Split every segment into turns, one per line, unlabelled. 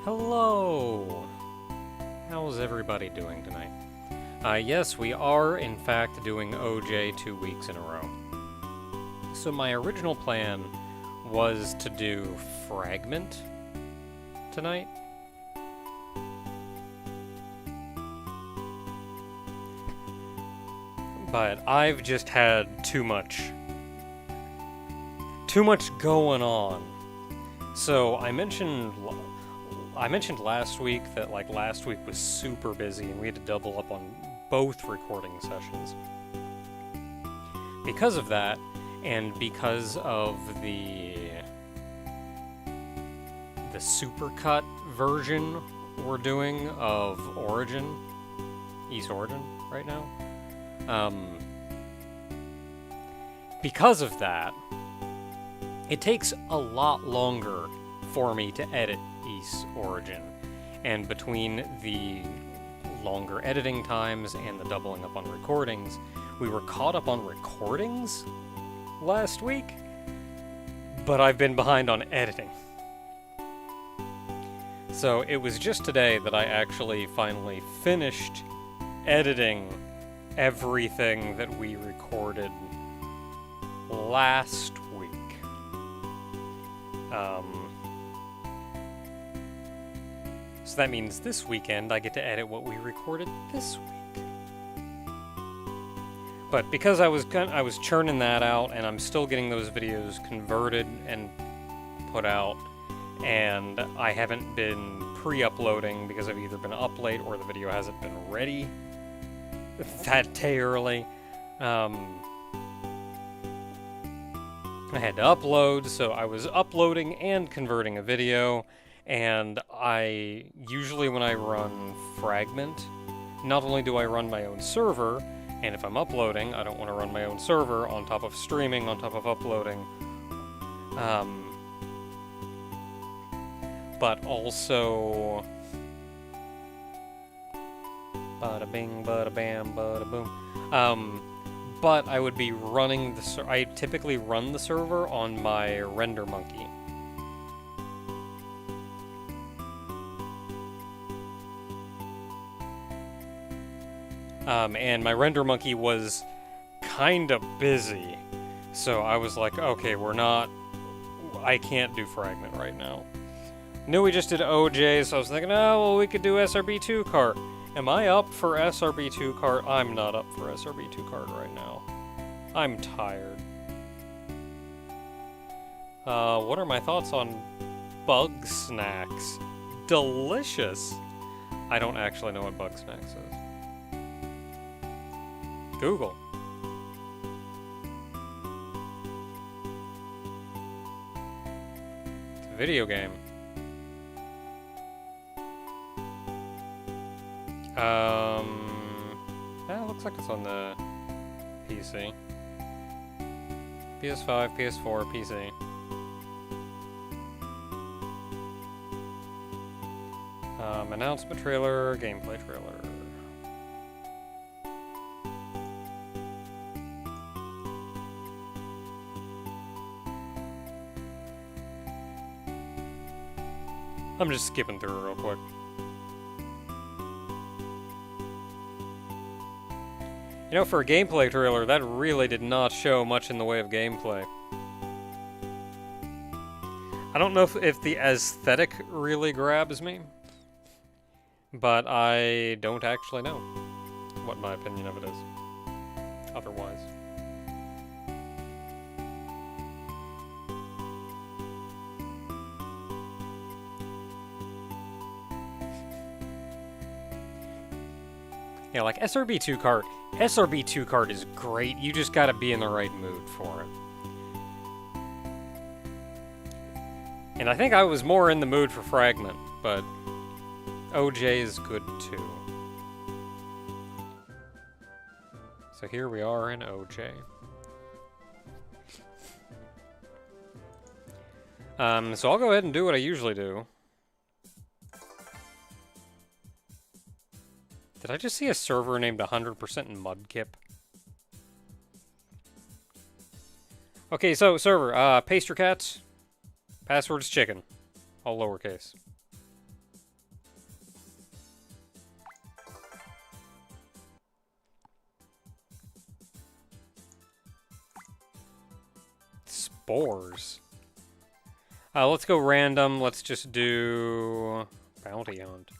Hello! How's everybody doing tonight? Yes, we are, in fact, doing OJ 2 weeks in a row. So my original plan was to do Fragment tonight. But I've just had too much going on. So I mentioned last week that last week was super busy and we had to double up on both recording sessions. Because of that, and because of the supercut version we're doing of Ys Origin right now. Because of that, it takes a lot longer for me to edit Ys Origin, and between the longer editing times and the doubling up on recordings, we were caught up on recordings last week, but I've been behind on editing. So it was just today that I actually finally finished editing everything that we recorded last week. So that means this weekend I get to edit what we recorded this week. But because I was churning that out, and I'm still getting those videos converted and put out, and I haven't been pre-uploading because I've either been up late or the video hasn't been ready that day early. I had to upload, so I was uploading and converting a video, and I usually, when I run Fragment, not only do I run my own server, and if I'm uploading, I don't want to run my own server on top of streaming, on top of uploading, but also bada bing, bada bam, bada boom. But I would be running I typically run the server on my render monkey. And my render monkey was kinda busy. So I was like, okay, I can't do Fragment right now. Knew we just did OJ, so I was thinking, oh, well, we could do SRB2 cart. Am I up for SRB2 cart? I'm not up for SRB2 cart right now. I'm tired. What are my thoughts on bug snacks? Delicious! I don't actually know what bug snacks is. Google. It's a video game. That looks like it's on the PC. PS5, PS4, PC. Announcement trailer, gameplay trailer. I'm just skipping through it real quick. You know, for a gameplay trailer, that really did not show much in the way of gameplay. I don't know if the aesthetic really grabs me, but I don't actually know what my opinion of it is, otherwise. Yeah, like SRB2 cart. SRB2 cart is great. You just gotta be in the right mood for it. And I think I was more in the mood for Fragment, but OJ is good too. So here we are in OJ. So I'll go ahead and do what I usually do. Did I just see a server named 100% Mudkip? Okay, so server, paste your cats. Password's chicken. All lowercase. Spores. Let's go random. Let's just do bounty hunt.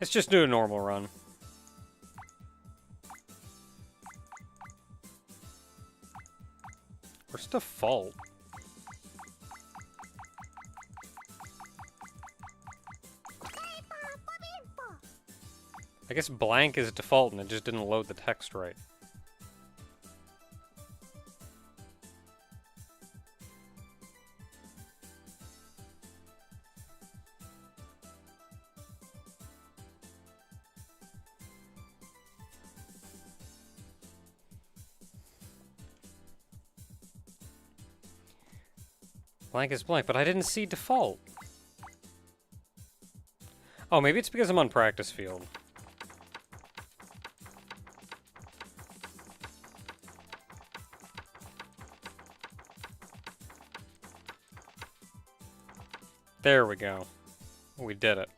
Let's just do a normal run. Where's default? I guess blank is default and it just didn't load the text right. Blank is blank, but I didn't see default. Oh, maybe it's because I'm on practice field. There we go. We did it.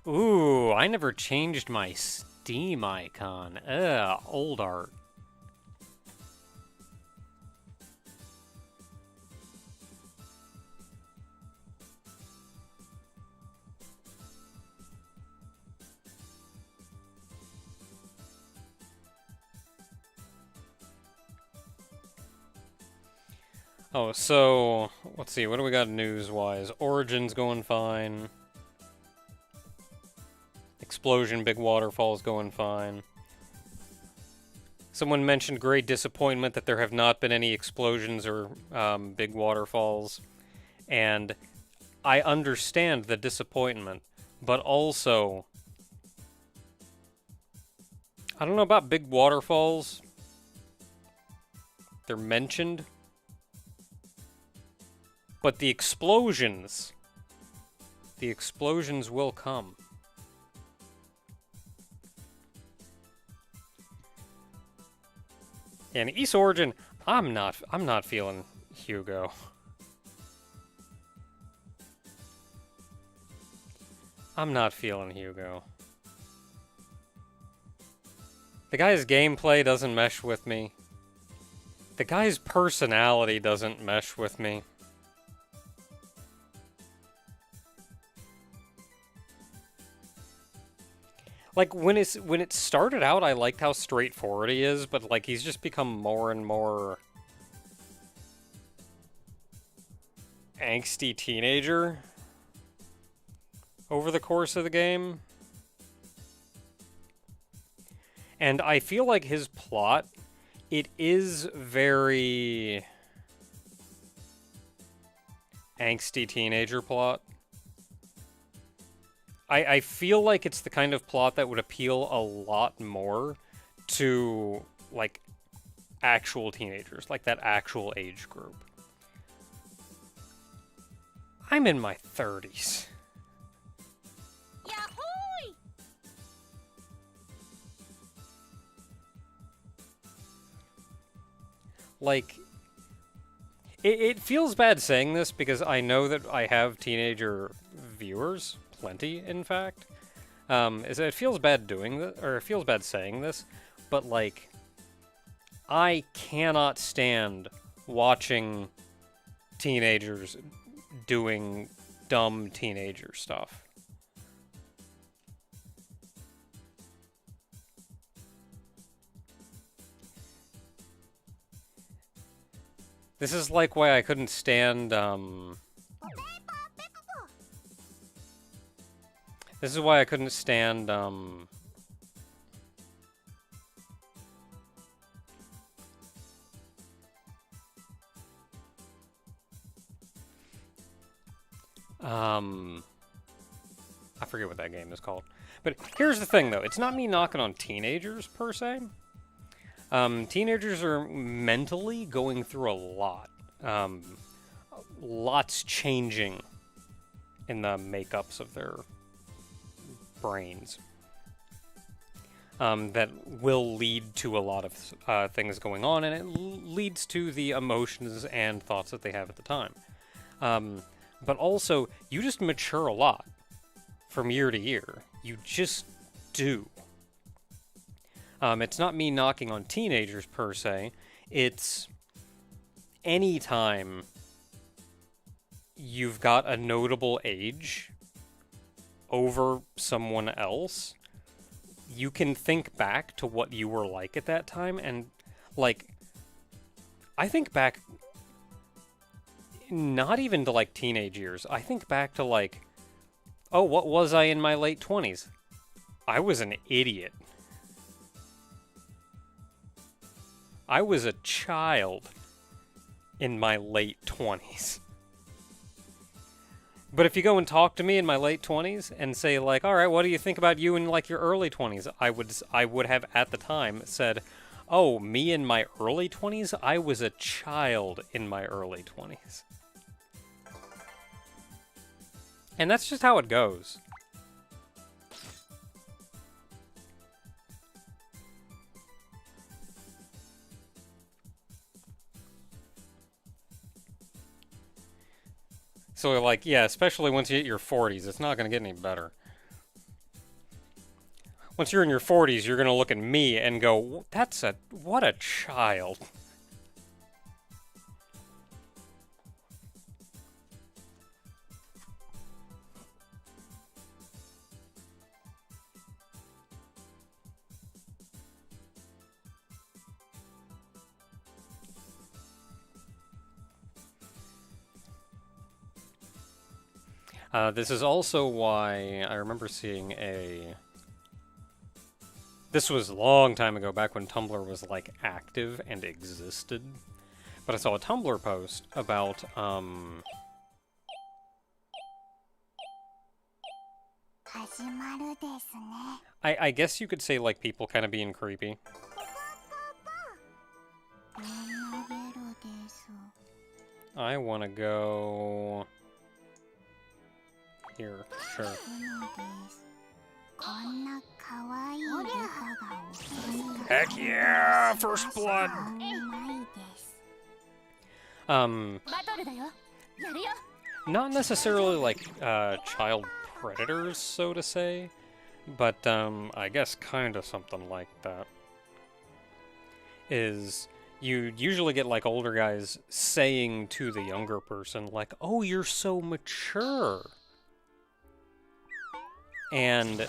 Ooh, I never changed my Steam icon. Ugh, old art. Oh, so, let's see, what do we got news-wise? Origin's going fine. Explosion, big waterfall's going fine. Someone mentioned great disappointment that there have not been any explosions or big waterfalls. And I understand the disappointment, but also, I don't know about big waterfalls. They're mentioned. But the explosions will come. And East Origin, I'm not feeling Hugo. I'm not feeling Hugo. The guy's gameplay doesn't mesh with me. The guy's personality doesn't mesh with me. Like, when it started out, I liked how straightforward he is, but, like, he's just become more and more angsty teenager over the course of the game. And I feel like his plot, it is very angsty teenager plot. I feel like it's the kind of plot that would appeal a lot more to, like, actual teenagers, like that actual age group. I'm in my 30s. Yahoo! Like, it feels bad saying this because I know that I have teenager viewers. Plenty, in fact. It feels bad doing this, or it feels bad saying this, but, like, I cannot stand watching teenagers doing dumb teenager stuff. This is like why I couldn't stand, This is why I couldn't stand, I forget what that game is called. But here's the thing, though. It's not me knocking on teenagers, per se. Teenagers are mentally going through a lot. Lots changing in the makeups of their brains. That will lead to a lot of things going on, and it leads to the emotions and thoughts that they have at the time. But also, you just mature a lot from year to year. You just do. It's not me knocking on teenagers per se. It's anytime you've got a notable age over someone else, you can think back to what you were like at that time, and, like, I think back not even to, like, teenage years. I think back to, like, oh, what was I in my late 20s? I was an idiot. I was a child in my late 20s. But if you go and talk to me in my late 20s and say, like, all right, what do you think about you in, like, your early 20s? I would have, at the time, said, oh, me in my early 20s? I was a child in my early 20s. And that's just how it goes. So, like, yeah, especially once you hit your 40s, it's not going to get any better. Once you're in your 40s, you're going to look at me and go, what a child. This is also why I remember seeing a... This was a long time ago, back when Tumblr was, like, active and existed. But I saw a Tumblr post about, I guess you could say, like, people kind of being creepy. I want to go... Here, sure. Heck yeah! First blood! Not necessarily like child predators, so to say, but I guess kind of something like that. Is you usually get like older guys saying to the younger person, like, "Oh, you're so mature." And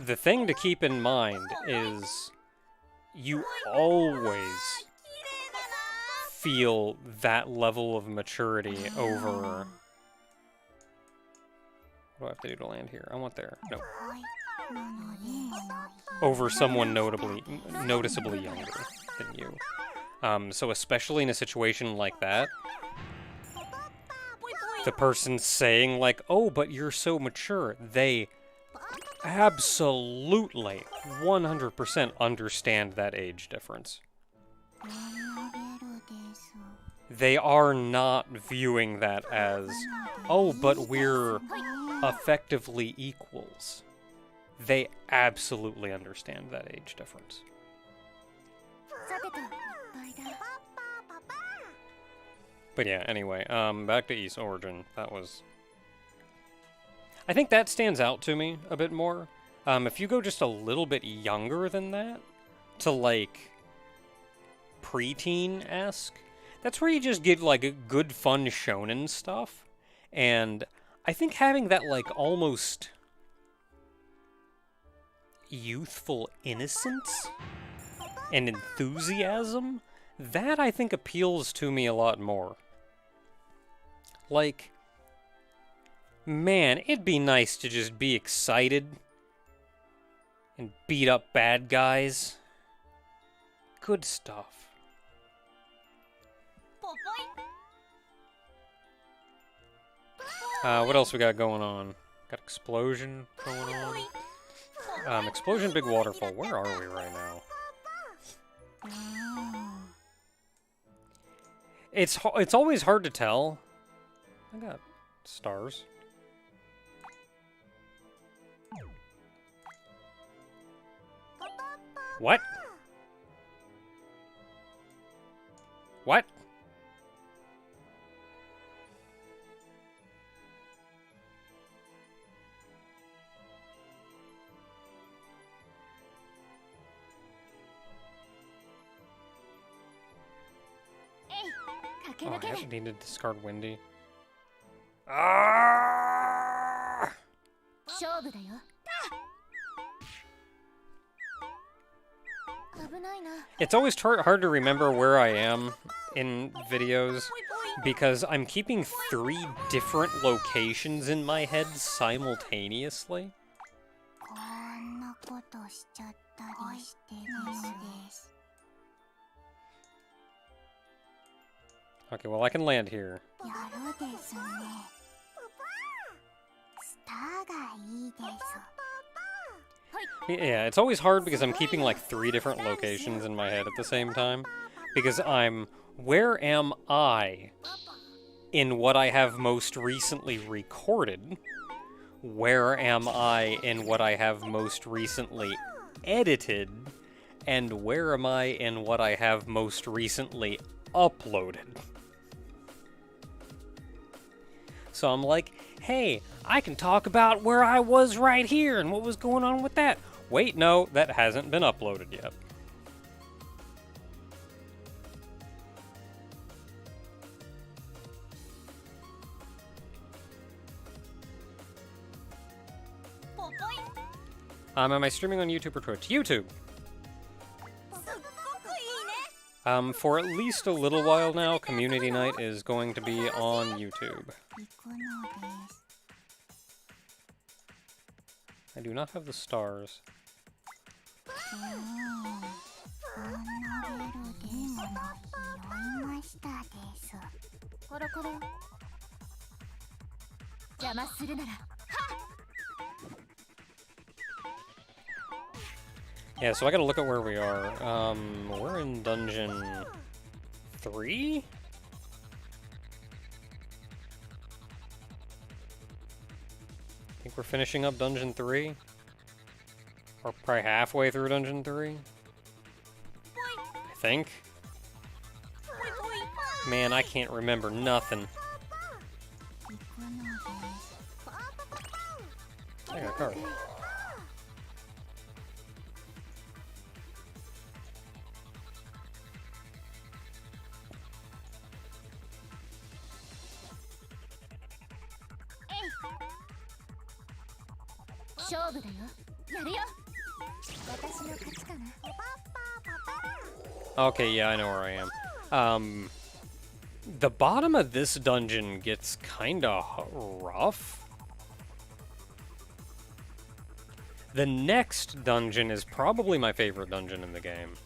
the thing to keep in mind is you always feel that level of maturity over... What do I have to do to land here? I want there. No. Over someone noticeably younger than you. So especially in a situation like that, the person saying like, "Oh, but you're so mature," they absolutely 100% understand that age difference. They are not viewing that as, "Oh, but we're effectively equals." They absolutely understand that age difference. But yeah, anyway, back to East Origin. That was... I think that stands out to me a bit more. If you go just a little bit younger than that, to like preteen-esque, that's where you just get like a good fun shonen stuff. And I think having that like almost youthful innocence and enthusiasm, that I think appeals to me a lot more. Like, man, it'd be nice to just be excited and beat up bad guys. Good stuff. What else we got going on? Got Explosion going on. Explosion, Big Waterfall. Where are we right now? It's always hard to tell. I got stars. What? What? Oh, I need to discard Windy. Ah! It's always hard to remember where I am in videos because I'm keeping 3 different locations in my head simultaneously. Okay, well I can land here. Yeah, it's always hard because I'm keeping like 3 different locations in my head at the same time. Because where am I in what I have most recently recorded? Where am I in what I have most recently edited? And where am I in what I have most recently uploaded? So I'm like, hey, I can talk about where I was right here and what was going on with that. Wait, no, that hasn't been uploaded yet. Am I streaming on YouTube or Twitch? YouTube! For at least a little while now, Community Night is going to be on YouTube. I do not have the stars. Yeah, so I gotta look at where we are. We're in dungeon 3? I think we're finishing up dungeon 3. Or probably halfway through dungeon 3. I think. Man, I can't remember nothing. I got a card. Okay, yeah, I know where I am. The bottom of this dungeon gets kinda rough. The next dungeon is probably my favorite dungeon in the game.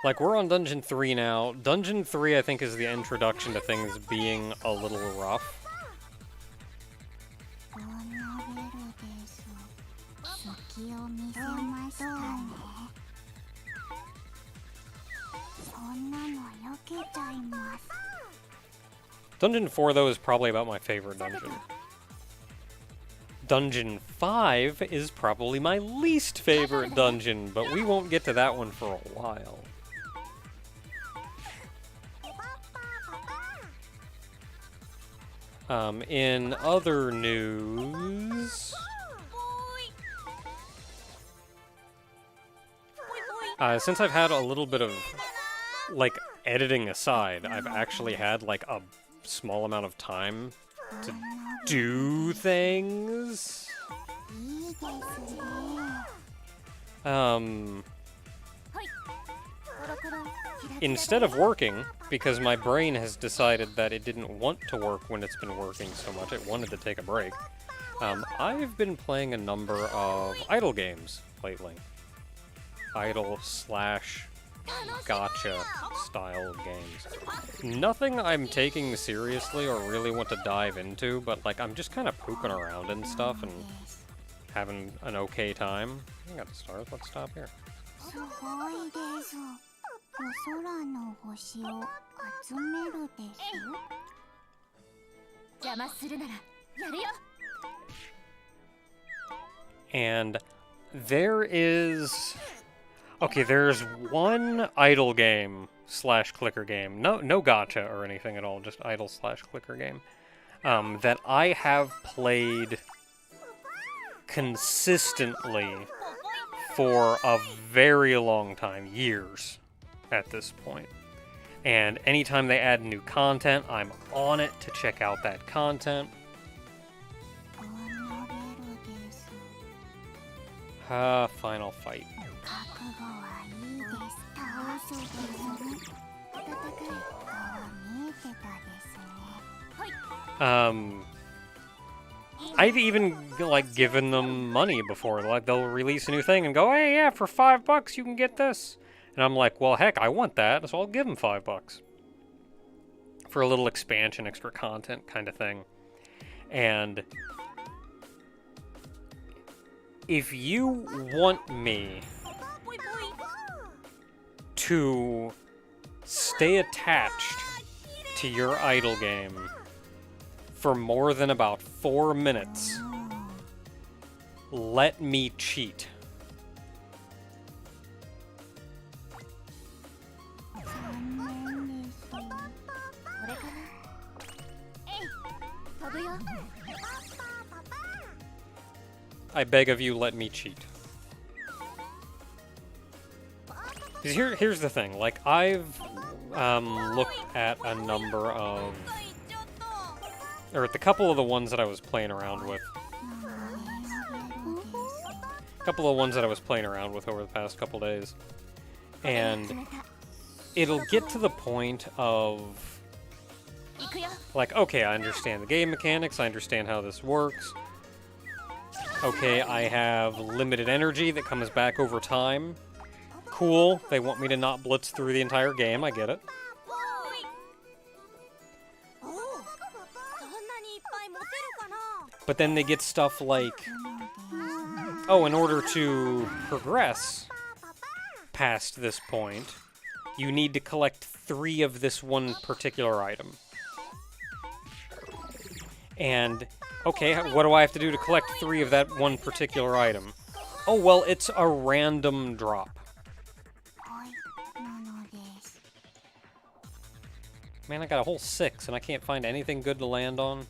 Like, we're on Dungeon 3 now. Dungeon 3, I think, is the introduction to things being a little rough. Dungeon 4, though, is probably about my favorite dungeon. Dungeon 5 is probably my least favorite dungeon, but we won't get to that one for a while. In other news... since I've had a little bit of, like, editing aside, I've actually had, like, a small amount of time to do things. Instead of working, because my brain has decided that it didn't want to work when it's been working so much, it wanted to take a break, I've been playing a number of idle games lately. Idle slash gacha style games. Nothing I'm taking seriously or really want to dive into, but like I'm just kind of poking around and stuff and having an okay time. I got the stars, let's stop here. And there is... Okay, there's one idle game slash clicker game. No gacha or anything at all, just idle slash clicker game. That I have played consistently for a very long time, years at this point. And anytime they add new content, I'm on it to check out that content. Final fight. I've even, like, given them money before. Like, they'll release a new thing and go, hey, yeah, for $5 you can get this. And I'm like, well, heck, I want that, so I'll give them $5. For a little expansion, extra content kind of thing. And if you want me to stay attached to your idle game for more than about 4 minutes, let me cheat. I beg of you, let me cheat. Because here's the thing, like, I've looked at a number of, or at the couple of the ones that I was playing around with. A couple of ones that I was playing around with over the past couple days. And it'll get to the point of, like, okay, I understand the game mechanics, I understand how this works. Okay, I have limited energy that comes back over time. Cool, they want me to not blitz through the entire game, I get it. But then they get stuff like, oh, in order to progress past this point, you need to collect 3 of this one particular item. And, okay, what do I have to do to collect 3 of that one particular item? Oh, well, it's a random drop. Man, I got a whole 6, and I can't find anything good to land on.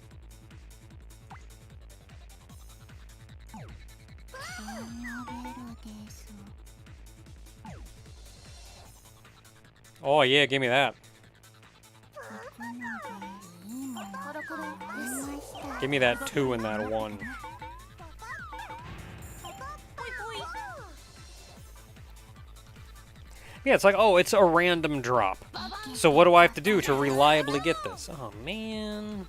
Oh, yeah, give me that. Give me that 2 and that 1. Yeah, it's like, oh, it's a random drop. So what do I have to do to reliably get this? Oh, man.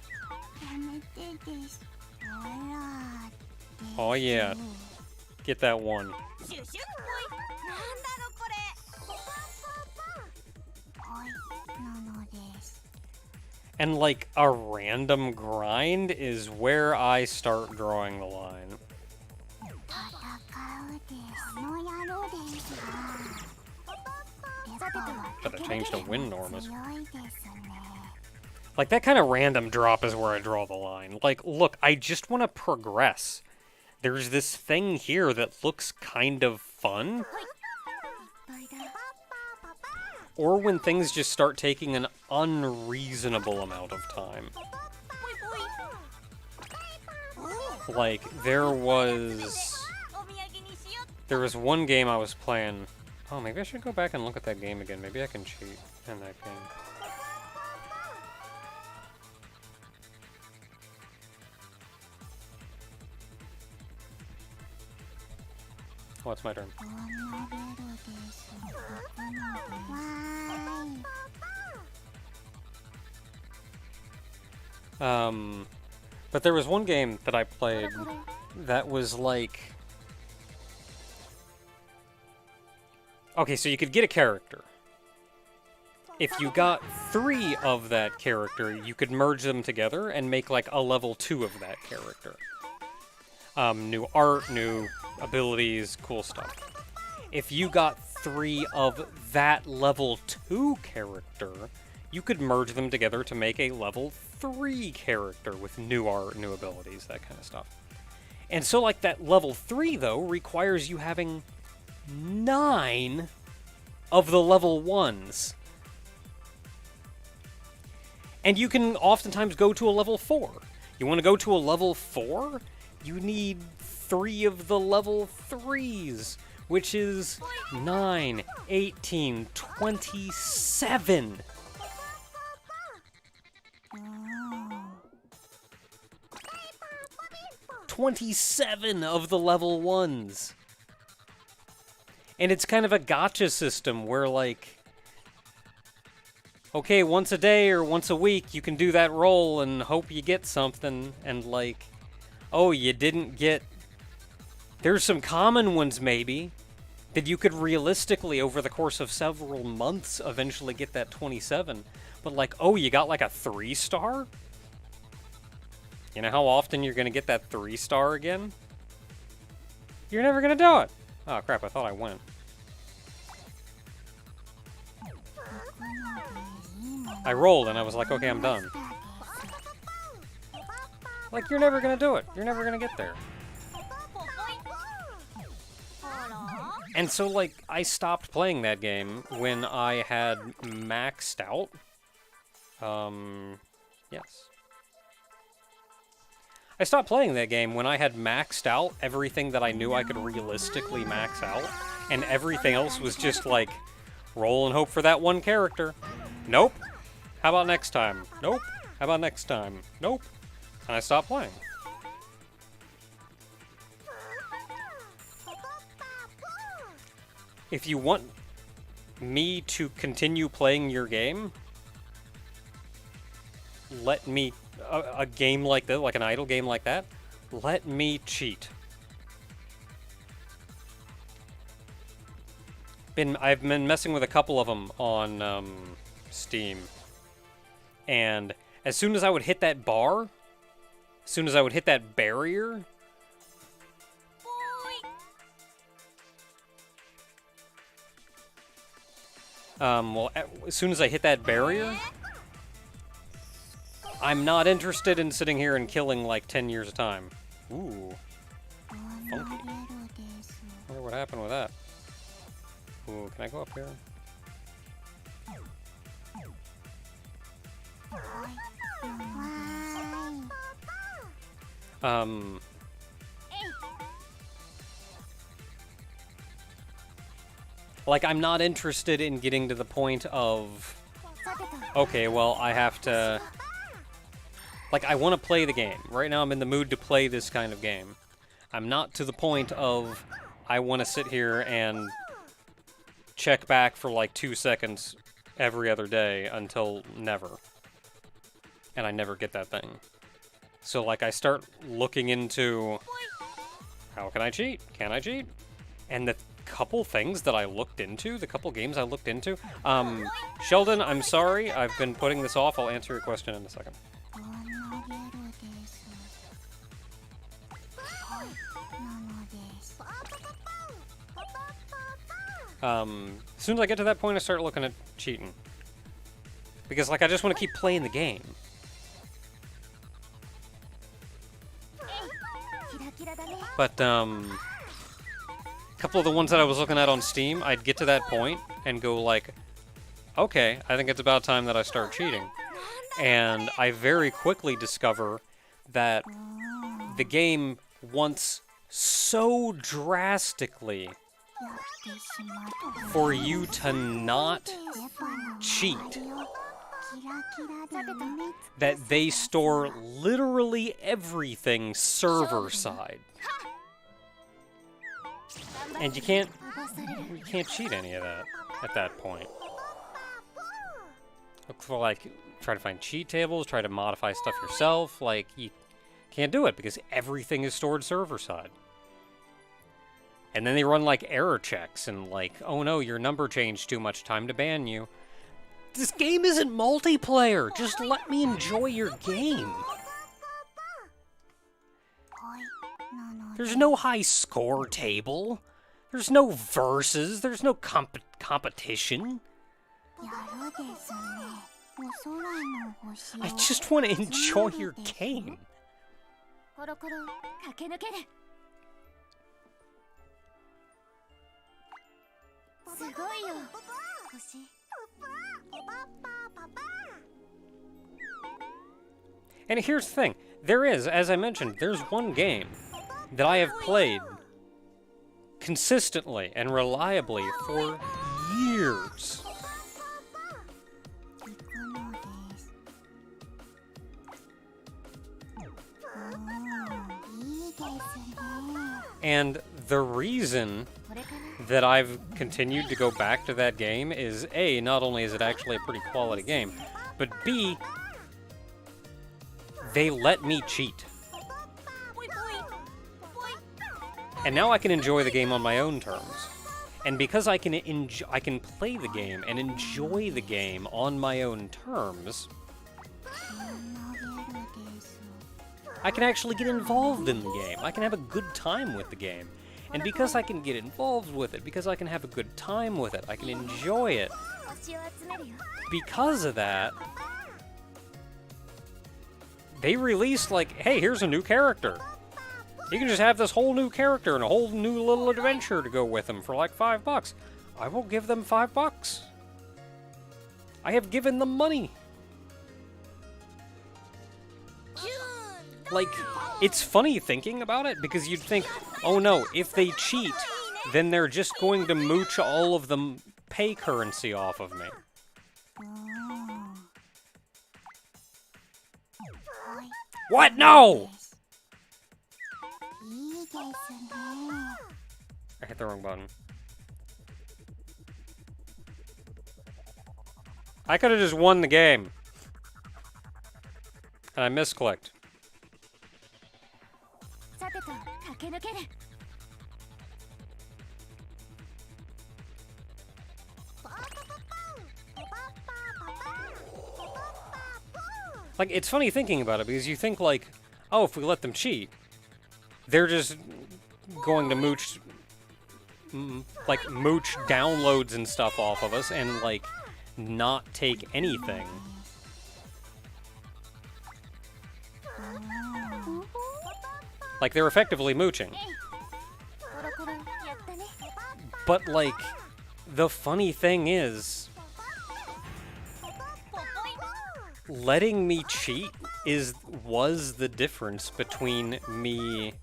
Oh, yeah. Get that 1. And, like, a random grind is where I start drawing the line. But I changed to win norms. Like, that kind of random drop is where I draw the line. Like, look, I just want to progress. There's this thing here that looks kind of fun. Or when things just start taking an unreasonable amount of time. Like, there was one game I was playing. Oh, maybe I should go back and look at that game again. Maybe I can cheat in that game. Oh, it's my turn. But there was one game that I played that was like... Okay, so you could get a character. If you got 3 of that character, you could merge them together and make like a level 2 of that character. New art, new abilities, cool stuff. If you got 3 of that level 2 character, you could merge them together to make a level 3 character with new art, new abilities, that kind of stuff. And so, like, that level 3, though, requires you having 9 of the level 1s. And you can oftentimes go to a level 4. You want to go to a level 4? you need 3 of the level 3s, which is 9, 18, 27. 27 of the level 1s. And it's kind of a gotcha system where, like, okay, once a day or once a week, you can do that roll and hope you get something, and, like, oh, you didn't get... There's some common ones, maybe, that you could realistically, over the course of several months, eventually get that 27. But, like, oh, you got, like, a 3-star? You know how often you're going to get that 3-star again? You're never going to do it! Oh, crap, I thought I went. I rolled, and I was like, okay, I'm done. Like, you're never going to do it. You're never going to get there. And so, like, I stopped playing that game when I had maxed out. Yes. I stopped playing that game when I had maxed out everything that I knew I could realistically max out, and everything else was just like, roll and hope for that one character. Nope. How about next time? Nope. How about next time? Nope. And I stopped playing. If you want me to continue playing your game, let me... A game like that, like an idle game like that, let me cheat. I've been messing with a couple of them on Steam, and as soon as I would hit that bar, as soon as I would hit that barrier, as soon as I hit that barrier, I'm not interested in sitting here and killing like 10 years of time. Ooh. Funky. Wonder what happened with that. Ooh, can I go up here? Like, I'm not interested in getting to the point of... Okay, well, I have to... Like, I want to play the game. Right now I'm in the mood to play this kind of game. I'm not to the point of I want to sit here and check back for like 2 seconds every other day until never. And I never get that thing. So, like, I start looking into how can I cheat? Can I cheat? And the couple things that I looked into, the couple games I looked into... Sheldon, I'm sorry. I've been putting this off. I'll answer your question in a second. As soon as I get to that point, I start looking at cheating. Because, like, I just want to keep playing the game. But, a couple of the ones that I was looking at on Steam, I'd get to that point and go like, okay, I think it's about time that I start cheating. And I very quickly discover that the game wants so drastically for you to not cheat that they store literally everything server side. And you can't cheat any of that at that point. Look for, like, try to find cheat tables, try to modify stuff yourself, like, you can't do it because everything is stored server side. And then they run, like, error checks and, like, oh no, your number changed too much, time to ban you. This game isn't multiplayer! Just let me enjoy your game! There's no high score table. There's no verses. There's no competition. I just want to enjoy your game. And here's the thing. There is, as I mentioned, there's one game that I have played consistently and reliably for years. And the reason that I've continued to go back to that game is A, not only is it actually a pretty quality game, but B, they let me cheat. And now I can enjoy the game on my own terms. And because I can play the game and enjoy the game on my own terms, I can actually get involved in the game. I can have a good time with the game. And because I can get involved with it, because I can have a good time with it, I can enjoy it. Because of that, they released like, hey, here's a new character. You can just have this whole new character and a whole new little adventure to go with them for like $5. I will give them $5. I have given them money. Like, it's funny thinking about it, because you'd think, oh no, if they cheat, then they're just going to mooch all of the pay currency off of me. What? No! I hit the wrong button. I could have just won the game. And I misclicked. Like, it's funny thinking about it, because you think, like, oh, if we let them cheat, they're just going to mooch downloads and stuff off of us and, like, not take anything. Like, they're effectively mooching. But, like, the funny thing is, letting me cheat was the difference between me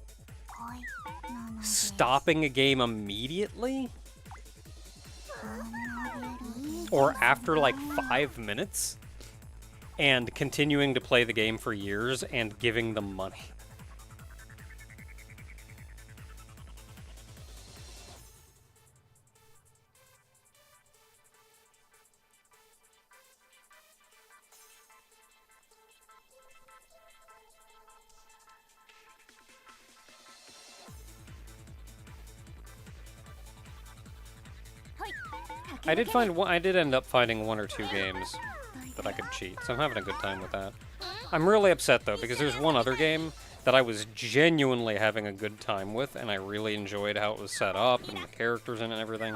stopping a game immediately or after like 5 minutes and continuing to play the game for years and giving them money. I did end up finding 1 or 2 games that I could cheat, so I'm having a good time with that. I'm really upset, though, because there's one other game that I was genuinely having a good time with, and I really enjoyed how it was set up, and the characters in it and everything.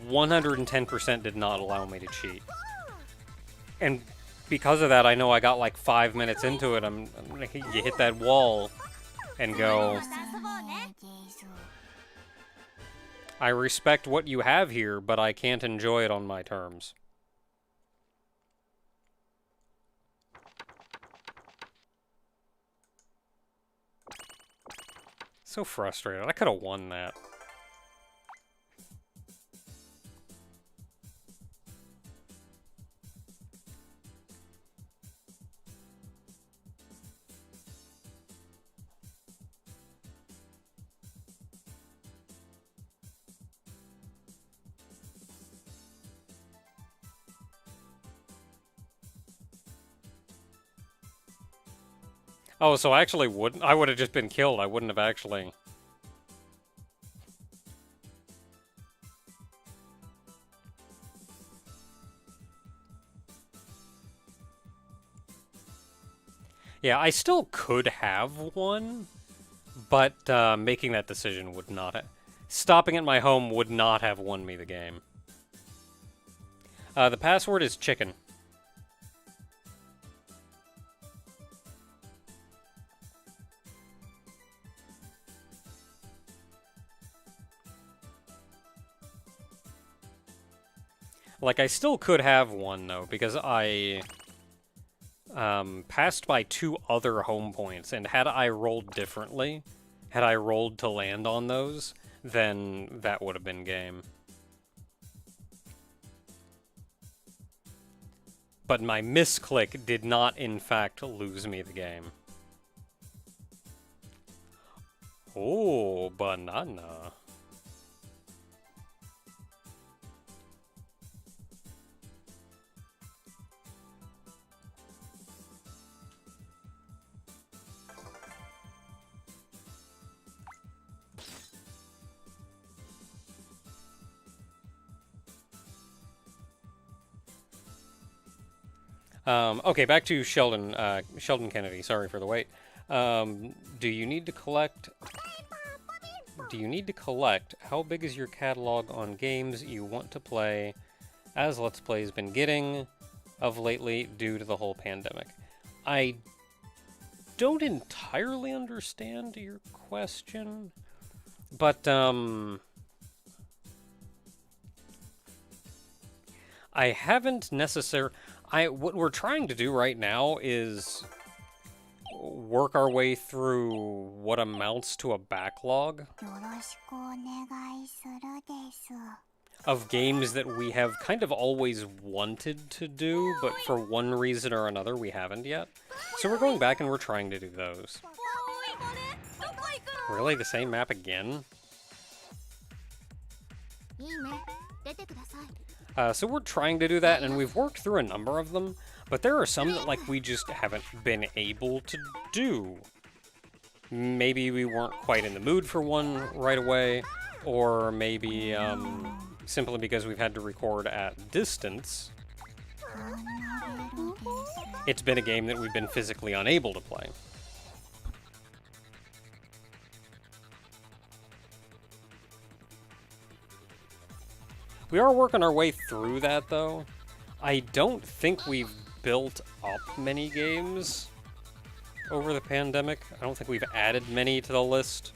110% did not allow me to cheat. And because of that, I know I got like 5 minutes into it, you hit that wall and go, I respect what you have here, but I can't enjoy it on my terms. So frustrated. I could have won that. Oh, so I actually wouldn't. I would have just been killed. I wouldn't have actually. Yeah, I still could have won, but making that decision would not have. Stopping at my home would not have won me the game. The password is chicken. Like, I still could have won, though, because I passed by 2 other home points, and had I rolled differently, had I rolled to land on those, then that would have been game. But my misclick did not, in fact, lose me the game. Oh, banana. Okay, back to Sheldon, Sheldon Kennedy. Sorry for the wait. Do you need to collect... How big is your catalog on games you want to play, as Let's Play has been getting of lately due to the whole pandemic? I don't entirely understand your question, but, I haven't necessarily... what we're trying to do right now is work our way through what amounts to a backlog of games that we have kind of always wanted to do, but for one reason or another we haven't yet. So we're going back and we're trying to do those. Really? The same map again? So we're trying to do that, and we've worked through a number of them, but there are some that, like, we just haven't been able to do. Maybe we weren't quite in the mood for one right away, or maybe, simply because we've had to record at distance. It's been a game that we've been physically unable to play. We are working our way through that, though. I don't think we've built up many games over the pandemic. I don't think we've added many to the list.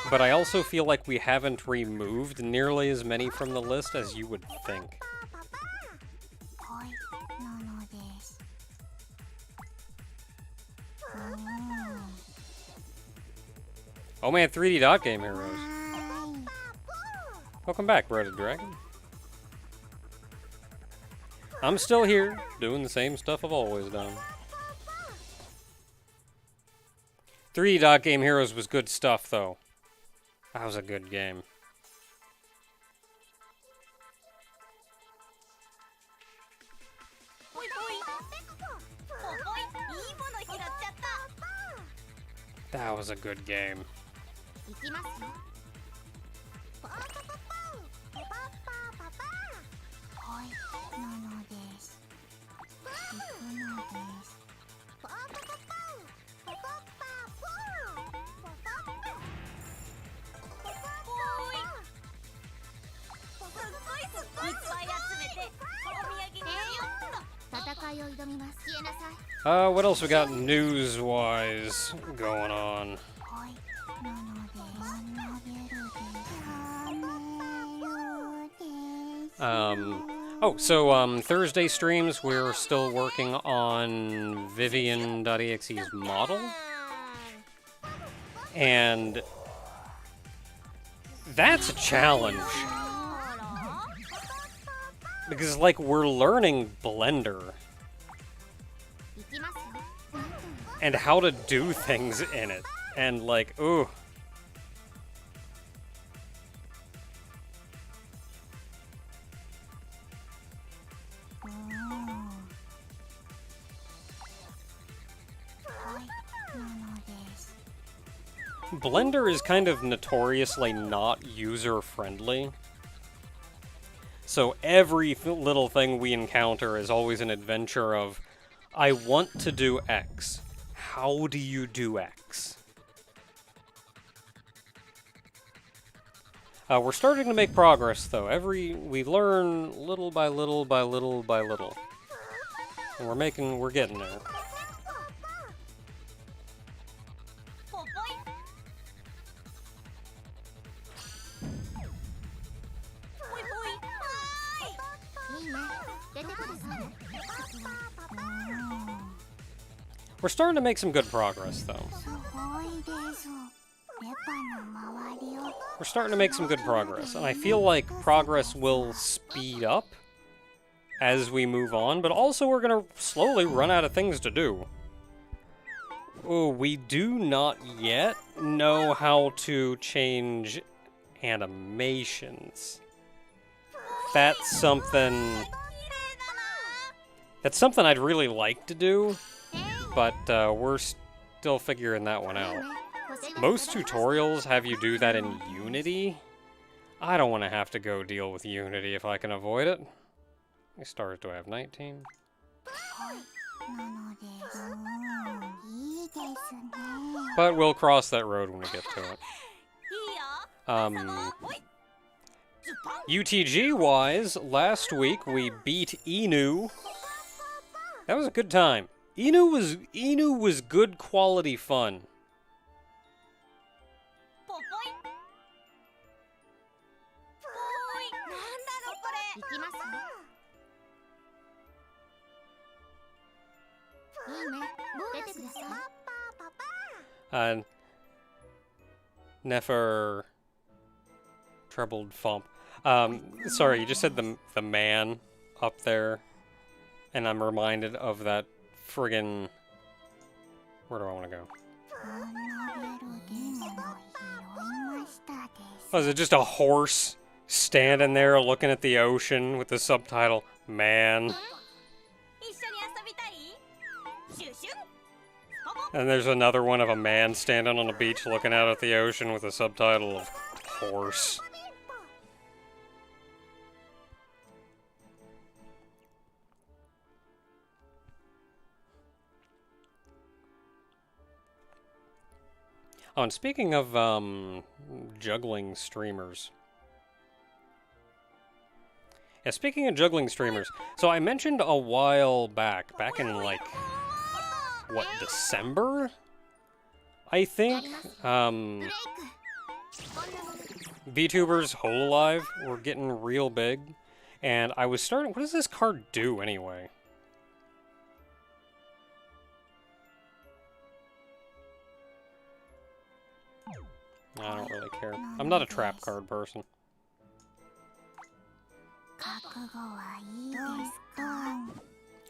But I also feel like we haven't removed nearly as many from the list as you would think. Oh man, 3D Dot Game Heroes. Welcome back, Blooded Dragon. I'm still here, doing the same stuff I've always done. 3D Dot Game Heroes was good stuff, though. That was a good game. That was a good game. What else we got news-wise going on? Thursday streams, we're still working on Vivian.exe's model. And that's a challenge. Because, like, we're learning Blender. And how to do things in it. And, like, ooh. Blender is kind of notoriously not user-friendly. So every little thing we encounter is always an adventure of, I want to do X. How do you do X? We're starting to make progress, though. We learn little by little by little by little. And we're getting there. We're starting to make some good progress, though. We're starting to make some good progress, and I feel like progress will speed up as we move on, but also we're gonna slowly run out of things to do. Oh, we do not yet know how to change animations. That's something I'd really like to do, but we're still figuring that one out. Most tutorials have you do that in Unity. I don't want to have to go deal with Unity if I can avoid it. My stars do I have? 19? But we'll cross that road when we get to it. UTG-wise, last week we beat Inu. That was a good time. Inu was good quality fun. Nefer Troubled Fomp. Sorry, you just said the man up there, and I'm reminded of that friggin'... Where do I want to go? Oh, is it just a horse standing there looking at the ocean with the subtitle, "Man"? And there's another one of a man standing on a beach looking out at the ocean with a subtitle of "Horse." Oh, and speaking of juggling streamers. Yeah, speaking of juggling streamers, so I mentioned a while back in like, what, December? I think, VTubers Hololive were getting real big, and I was starting, what does this card do anyway? I don't really care. I'm not a trap card person.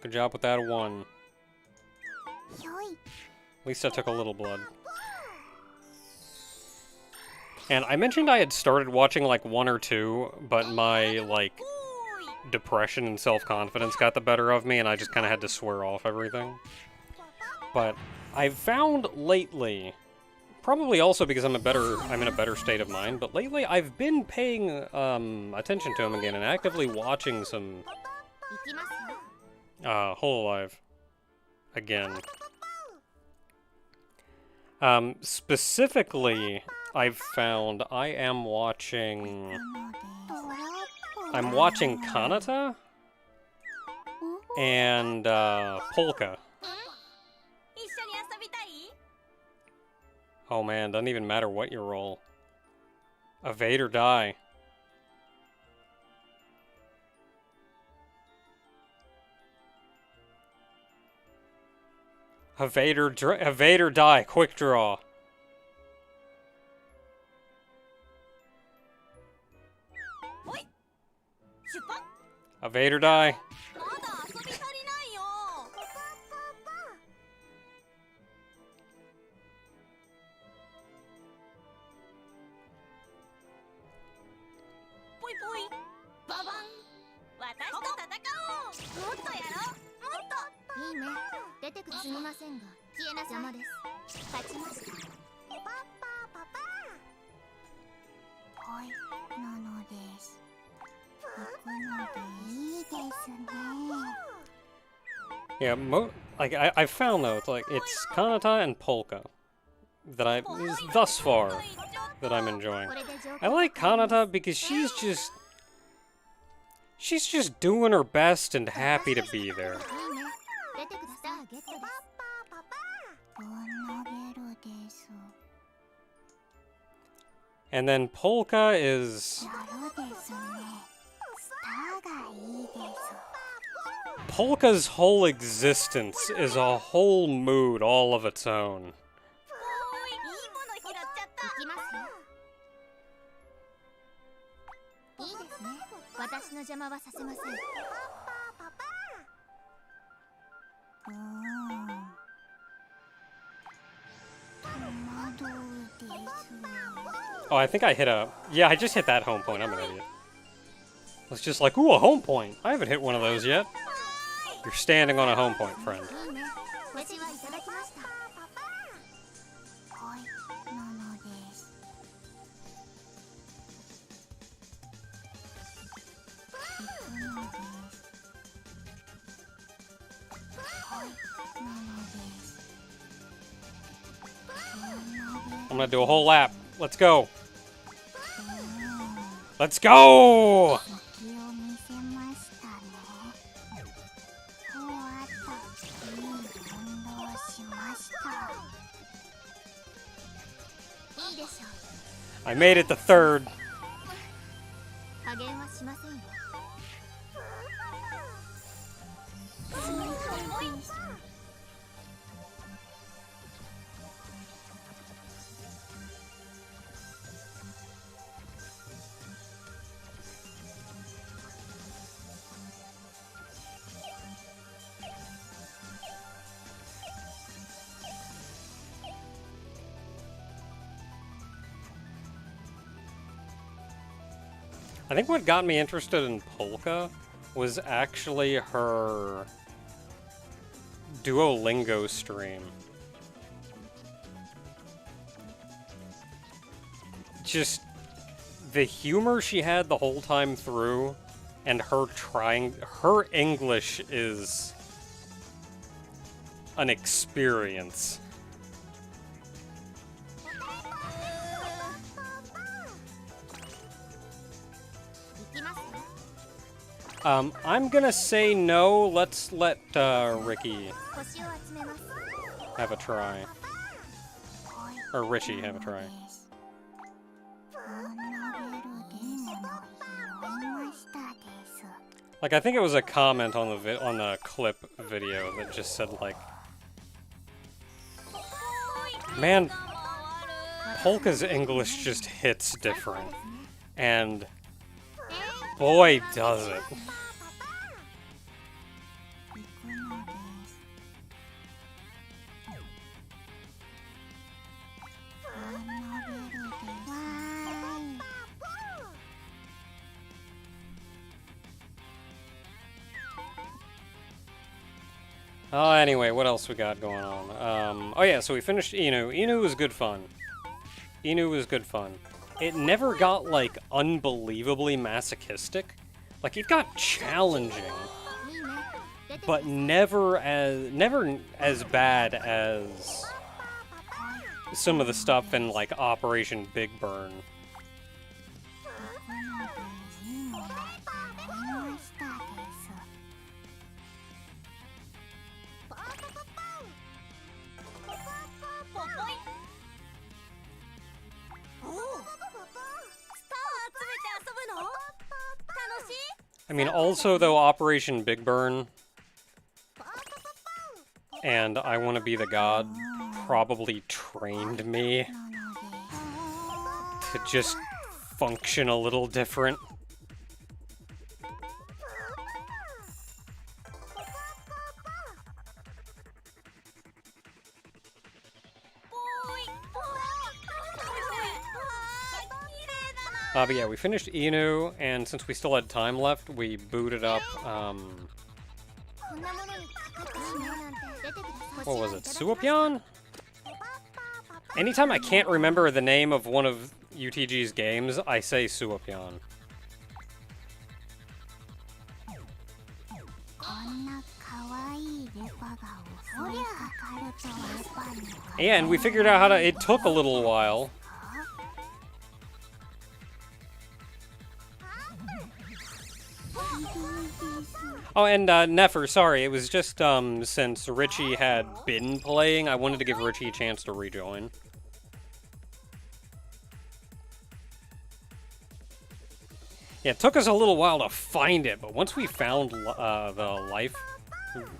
Good job with that one. At least I took a little blood. And I mentioned I had started watching like 1 or 2, but my like depression and self-confidence got the better of me and I just kind of had to swear off everything. But I've found lately, probably also because I'm in a better state of mind, but lately I've been paying attention to him again and actively watching some Hololive again. Specifically, I've found I'm watching Kanata and Polka. Oh man, doesn't even matter what you roll. Evade or die. Evade or die, quick draw. Evade or die. Yeah, I found though, it's Kanata and Polka that thus far that I'm enjoying. I like Kanata because she's just doing her best and happy to be there. And then Polka is... Polka's whole existence is a whole mood all of its own. Oh, I think I hit a... Yeah, I just hit that home point. I'm an idiot. It's just like, ooh, a home point. I haven't hit one of those yet. You're standing on a home point, friend. I'm gonna do a whole lap. Let's go. Let's go! I made it to third. I think what got me interested in Polka was actually her Duolingo stream. Just the humor she had the whole time through, and her English is an experience. I'm gonna say no. Let's let Ricky have a try. Or Richie have a try. Like, I think it was a comment on the clip video that just said, like, man, Polka's English just hits different. And boy, does it. Oh, anyway, what else we got going on? Oh yeah, so we finished Inu. Inu was good fun. Inu was good fun. It never got, like, unbelievably masochistic. Like, it got challenging, but never as bad as some of the stuff in, like, Operation Big Burn. I mean, also, though, Operation Big Burn and I Want to Be the God probably trained me to just function a little different. But yeah, we finished Inu, and since we still had time left, we booted up, what was it, Suopion? Anytime I can't remember the name of one of UTG's games, I say Suopion. Yeah, and we figured out how to, it took a little while. Oh, and Nefer, sorry, it was just since Richie had been playing, I wanted to give Richie a chance to rejoin. Yeah, it took us a little while to find it, but once we found the life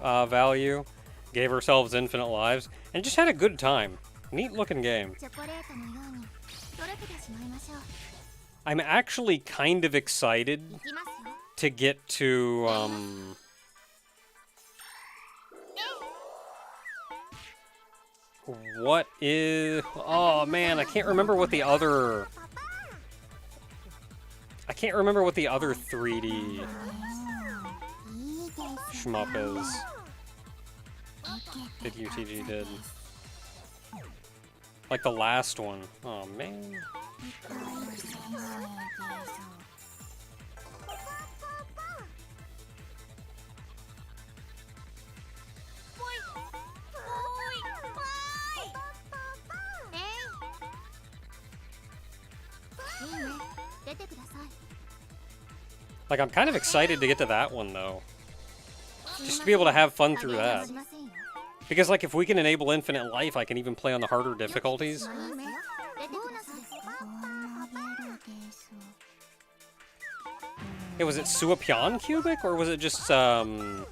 value, gave ourselves infinite lives, and just had a good time. Neat looking game. I'm actually kind of excited to get to, what is... Oh, man, I can't remember what the other... I can't remember what the other 3D shmup is that UTG did. Like the last one. Oh, man. Like, I'm kind of excited to get to that one, though. Just to be able to have fun through that. Because, like, if we can enable infinite life, I can even play on the harder difficulties. Hey, was it Suapian Cubic, or was it just, No,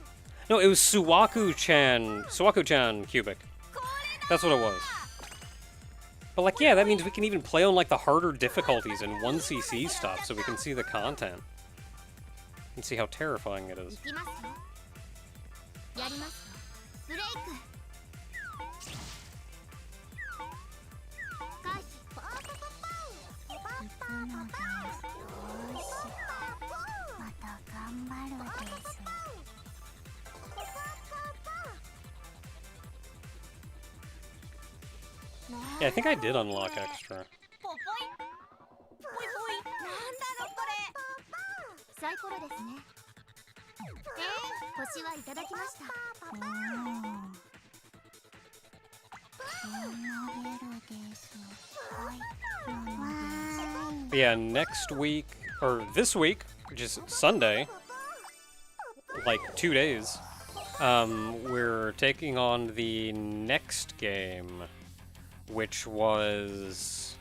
it was Suwaku-chan Cubic. That's what it was. But, like, yeah, that means we can even play on, like, the harder difficulties and 1cc stuff, so we can see the content. And see how terrifying it is. Yeah, I think I did unlock extra. But yeah, next week, or this week, which is Sunday, like 2 days, we're taking on the next game, which was...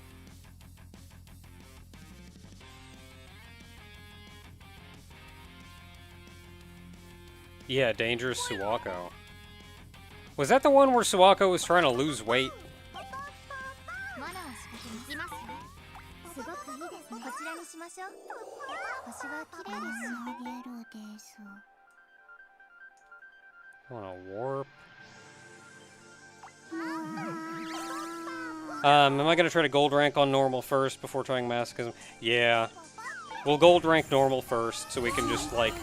Yeah, Dangerous Suwako. Was that the one where Suwako was trying to lose weight? I want to warp. Am I going to try to gold rank on normal first before trying masochism? Yeah. We'll gold rank normal first, so we can just, like...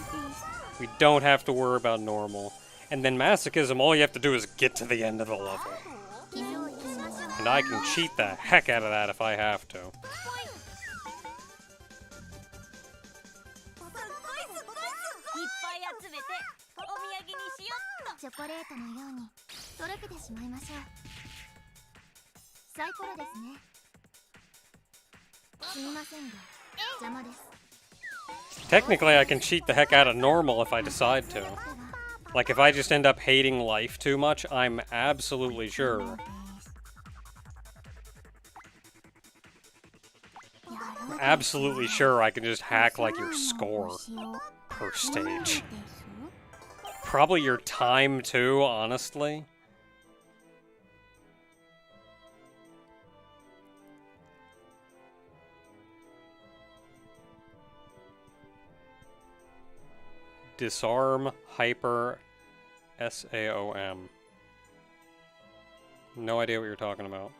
We don't have to worry about normal. And then masochism, all you have to do is get to the end of the level. And I can cheat the heck out of that if I have to. Technically, I can cheat the heck out of normal if I decide to. Like, if I just end up hating life too much, I'm absolutely sure. I'm absolutely sure I can just hack, like, your score per stage. Probably your time, too, honestly. Disarm, hyper, SAOM. No idea what you're talking about.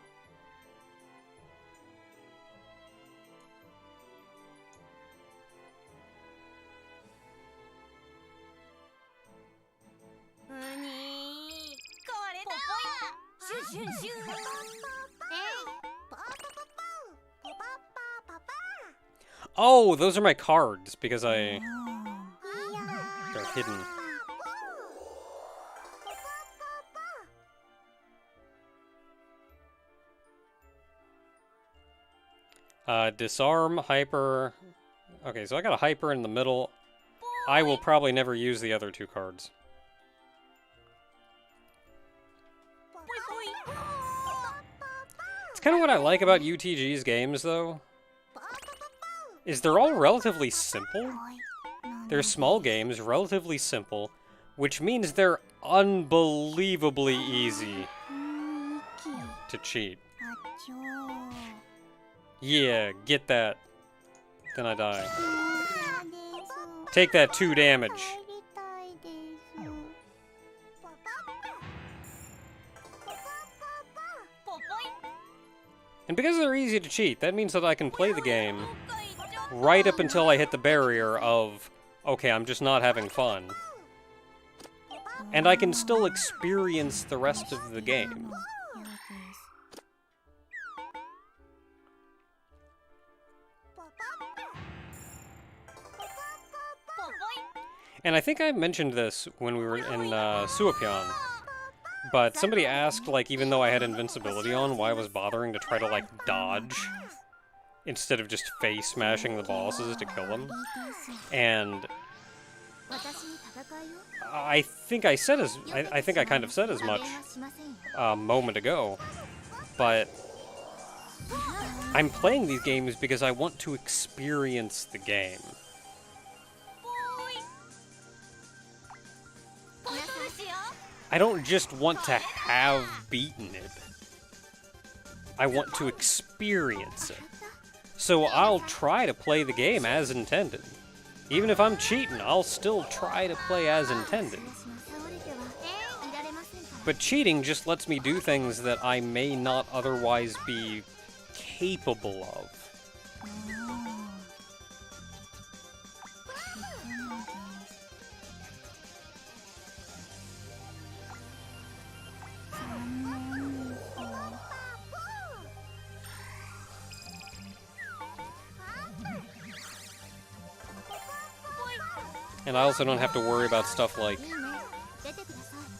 Oh, those are my cards, because they're hidden. Disarm, hyper... Okay, so I got a hyper in the middle. I will probably never use the other two cards. It's kind of what I like about UTG's games, though. Is they're all relatively simple. They're small games, relatively simple, which means they're unbelievably easy to cheat. Yeah, get that. Then I die. Take that 2 damage. And because they're easy to cheat, that means that I can play the game right up until I hit the barrier of, okay, I'm just not having fun. And I can still experience the rest of the game. And I think I mentioned this when we were in Suopion. But somebody asked, like, even though I had invincibility on, why I was bothering to try to, like, dodge instead of just face smashing the bosses to kill them. And I think I said I think I kind of said as much a moment ago. But I'm playing these games because I want to experience the game. I don't just want to have beaten it. I want to experience it. So I'll try to play the game as intended. Even if I'm cheating, I'll still try to play as intended. But cheating just lets me do things that I may not otherwise be capable of. And I also don't have to worry about stuff like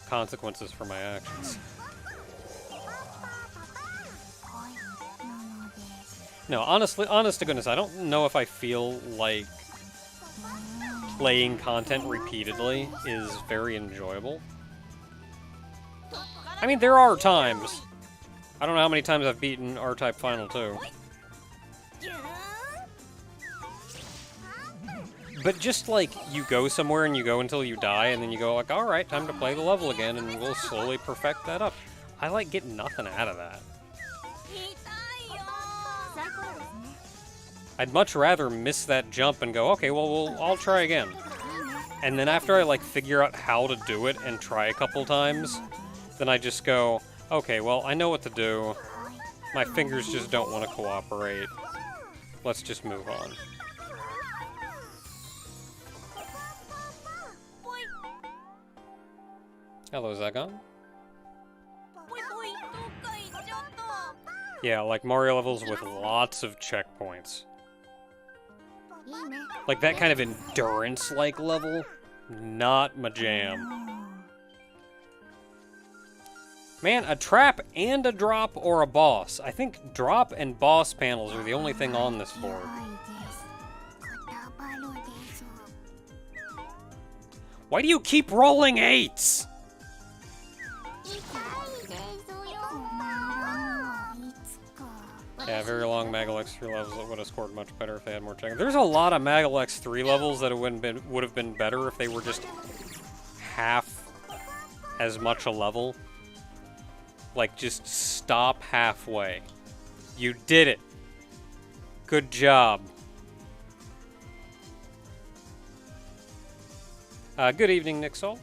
consequences for my actions. No, honestly, honest to goodness, I don't know if I feel like playing content repeatedly is very enjoyable. I mean, there are times. I don't know how many times I've beaten R-Type Final 2. But just like, you go somewhere and you go until you die, and then you go like, alright, time to play the level again, and we'll slowly perfect that up. I like getting nothing out of that. I'd much rather miss that jump and go, okay, well, I'll try again. And then after I like figure out how to do it and try a couple times, then I just go, okay, well, I know what to do. My fingers just don't want to cooperate. Let's just move on. Hello, Zagon. Yeah, like Mario levels with lots of checkpoints. Like that kind of endurance-like level, not my jam. Man, a trap and a drop or a boss. I think drop and boss panels are the only thing on this board. Why do you keep rolling 8s? Yeah, very long Magalex 3 levels that would have scored much better if they had more check. There's a lot of Magalex 3 levels that would have been better if they were just half as much a level. Like, just stop halfway. You did it. Good job. Good evening, Nick Salt.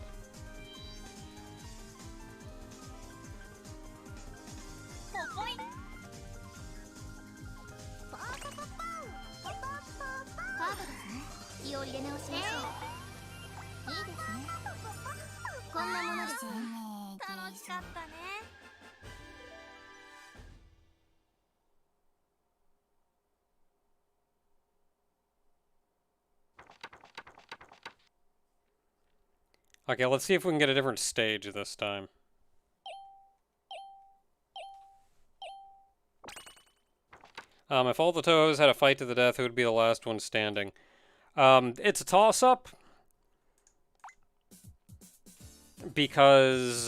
Okay, let's see if we can get a different stage this time. If all the Touhous had a fight to the death, who would be the last one standing? It's a toss-up. Because,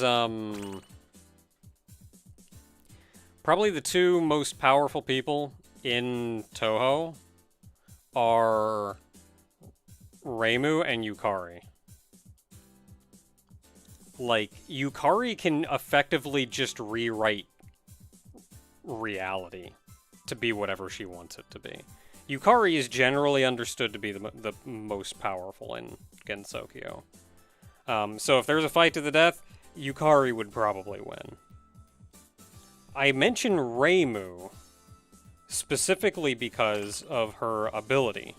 probably the two most powerful people in Touhou are Reimu and Yukari. Like, Yukari can effectively just rewrite reality to be whatever she wants it to be. Yukari is generally understood to be the most powerful in Gensokyo. So if there's a fight to the death, Yukari would probably win. I mention Reimu specifically because of her ability.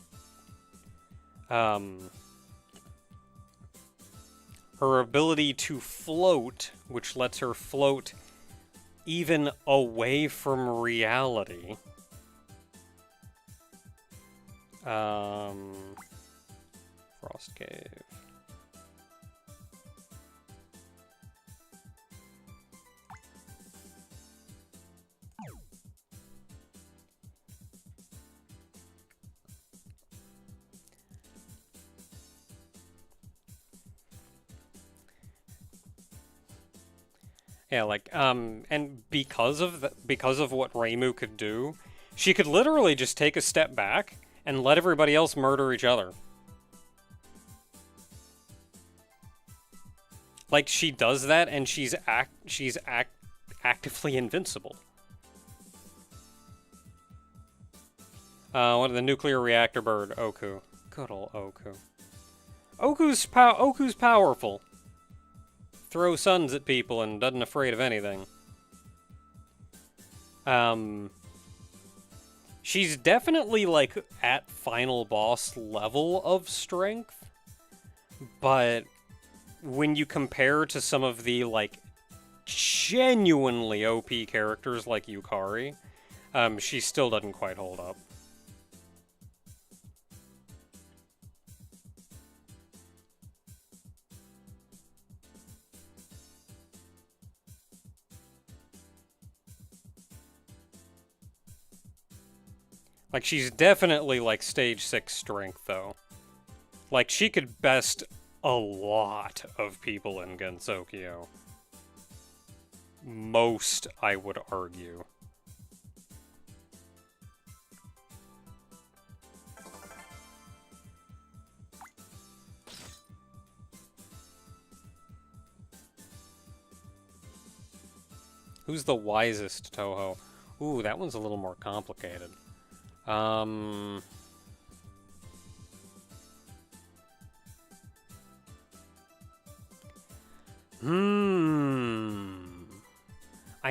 Her ability to float, which lets her float even away from reality. Frost Cave. Yeah, like, and because of what Reimu could do, she could literally just take a step back and let everybody else murder each other. Like, she does that, and she's actively invincible. What the nuclear reactor bird, Oku. Good ol' Oku. Oku's powerful. Throws suns at people and doesn't afraid of anything. She's definitely, like, at final boss level of strength, but when you compare to some of the, like, genuinely OP characters like Yukari, she still doesn't quite hold up. Like, she's definitely, like, stage 6 strength, though. Like, she could best a lot of people in Gensokyo. Most, I would argue. Who's the wisest, Touhou? Ooh, that one's a little more complicated. I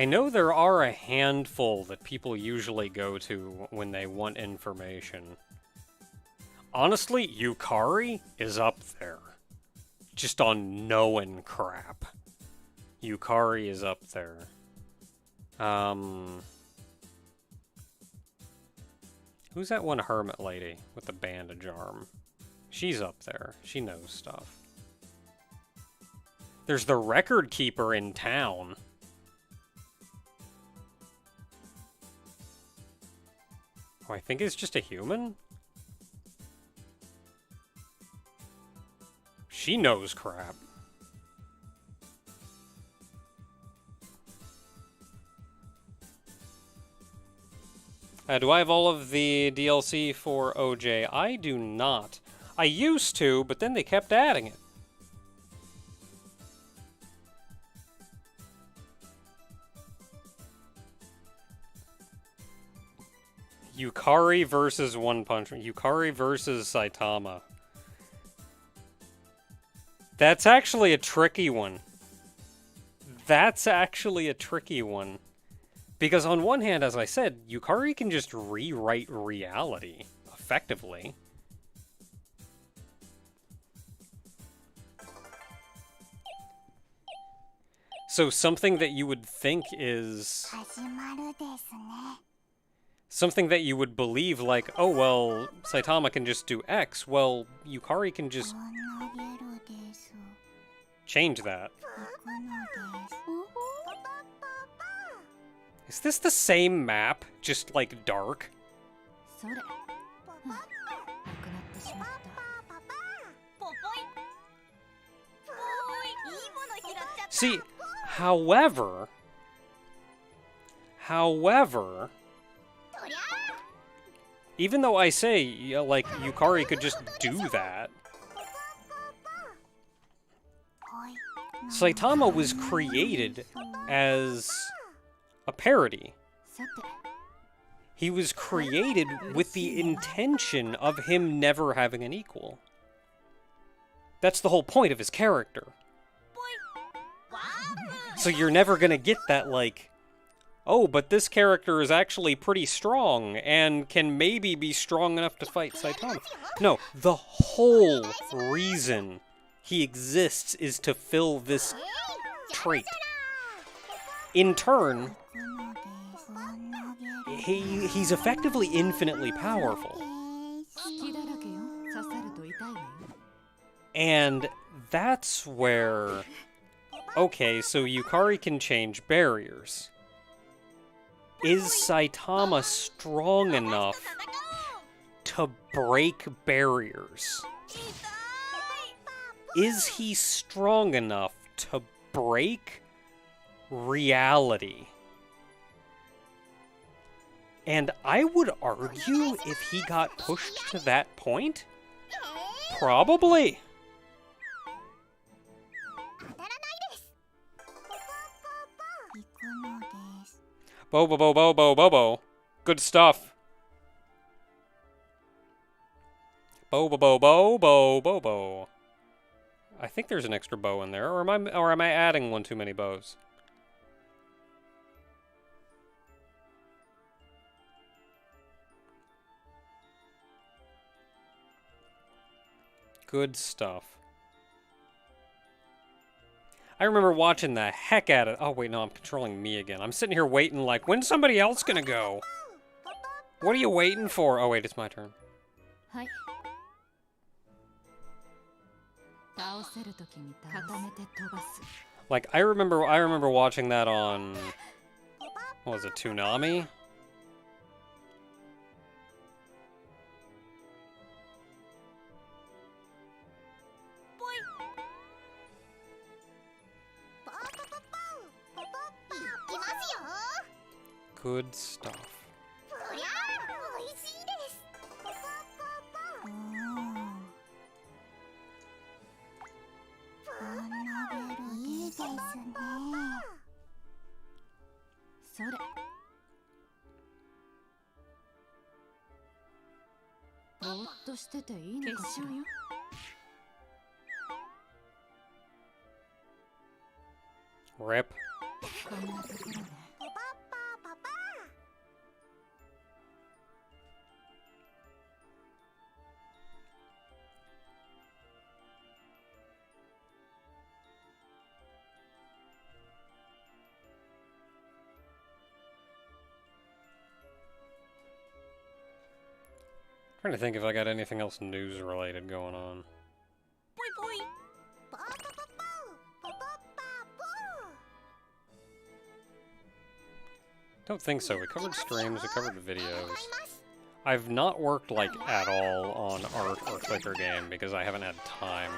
know there are a handful that people usually go to when they want information. Honestly, Yukari is up there. Just on knowing crap. Yukari is up there. Who's that one hermit lady with the bandage arm? She's up there. She knows stuff. There's the record keeper in town. Oh, I think it's just a human? She knows crap. Do I have all of the DLC for OJ? I do not. I used to, but then they kept adding it. Yukari versus One Punch Man. Yukari versus Saitama. That's actually a tricky one. Because on one hand, as I said, Yukari can just rewrite reality, effectively. So something that you would think is... something that you would believe, like, oh, well, Saitama can just do X. Well, Yukari can just... change that. Is this the same map, just, like, dark? See, however, even though I say, like, Yukari could just do that, Saitama was created as a parody. He was created with the intention of him never having an equal. That's the whole point of his character. So you're never gonna get that, like, oh, but this character is actually pretty strong and can maybe be strong enough to fight Saitama. No, the whole reason he exists is to fill this trait. In turn, he's effectively infinitely powerful. And that's where... Okay, so Yukari can change barriers. Is Saitama strong enough to break barriers? Is he strong enough to break reality? And I would argue if he got pushed to that point, probably. Bo. Good stuff. Bo. I think there's an extra bow in there, or am I adding one too many bows? Good stuff. I remember watching the heck out of... Oh, wait, no, I'm controlling me again. I'm sitting here waiting like, when's somebody else gonna go? What are you waiting for? Oh, wait, it's my turn. Like, I remember watching that on... What was it, Toonami? Good stuff. Rip. Trying to think if I got anything else news related going on. Don't think so. We covered streams, we covered videos. I've not worked, like, at all on art or clicker game because I haven't had time.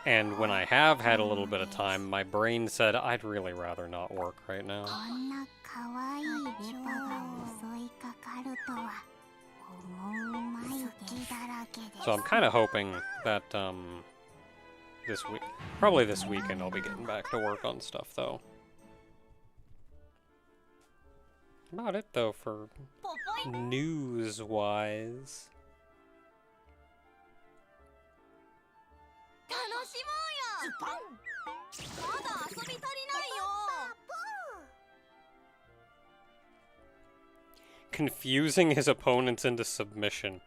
And when I have had a little bit of time, my brain said I'd really rather not work right now. So I'm kind of hoping that, this week, probably this weekend, I'll be getting back to work on stuff, though. About it, though, for news-wise. Confusing his opponents into submission.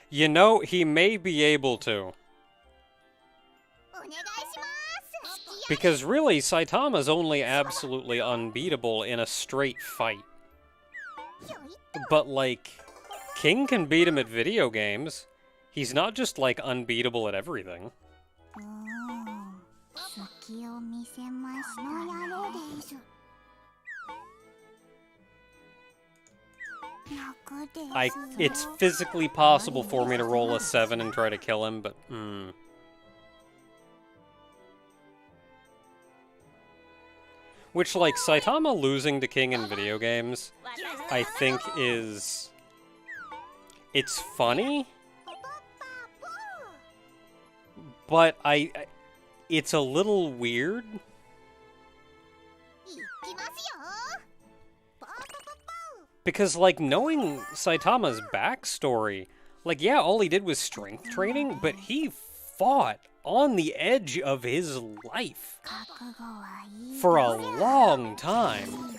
You know, he may be able to. Because really, Saitama's only absolutely unbeatable in a straight fight. But, like, King can beat him at video games. He's not just, like, unbeatable at everything. It's physically possible for me to roll a 7 and try to kill him, but, Which, like, Saitama losing to King in video games, I think is... It's funny, but it's a little weird. Because, like, knowing Saitama's backstory, like, yeah, all he did was strength training, but he fought on the edge of his life for a long time.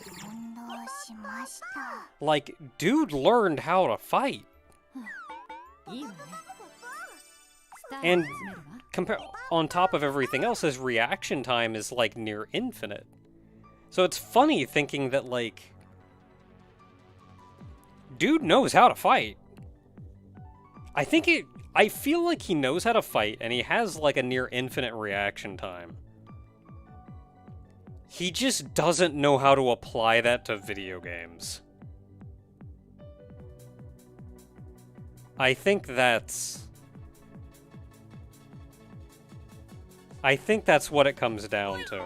Like, dude learned how to fight. And on top of everything else, his reaction time is, like, near infinite. So it's funny thinking that, like, dude knows how to fight. I feel like he knows how to fight, and he has, like, a near infinite reaction time. He just doesn't know how to apply that to video games. I think that's what it comes down to.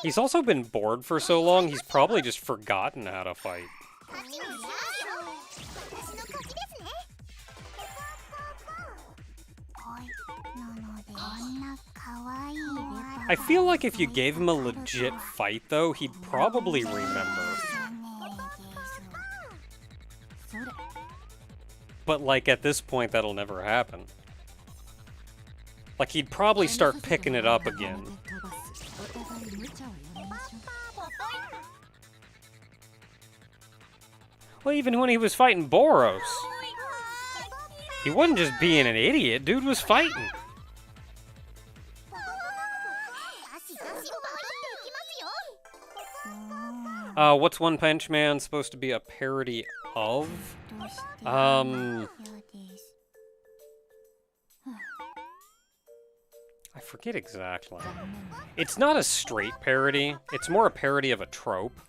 He's also been bored for so long, he's probably just forgotten how to fight. I feel like if you gave him a legit fight, though, he'd probably remember. But, like, at this point, that'll never happen. Like, he'd probably start picking it up again. Well, even when he was fighting Boros, he wasn't just being an idiot, dude was fighting. What's One Punch Man supposed to be a parody of? I forget exactly. It's not a straight parody, it's more a parody of a trope.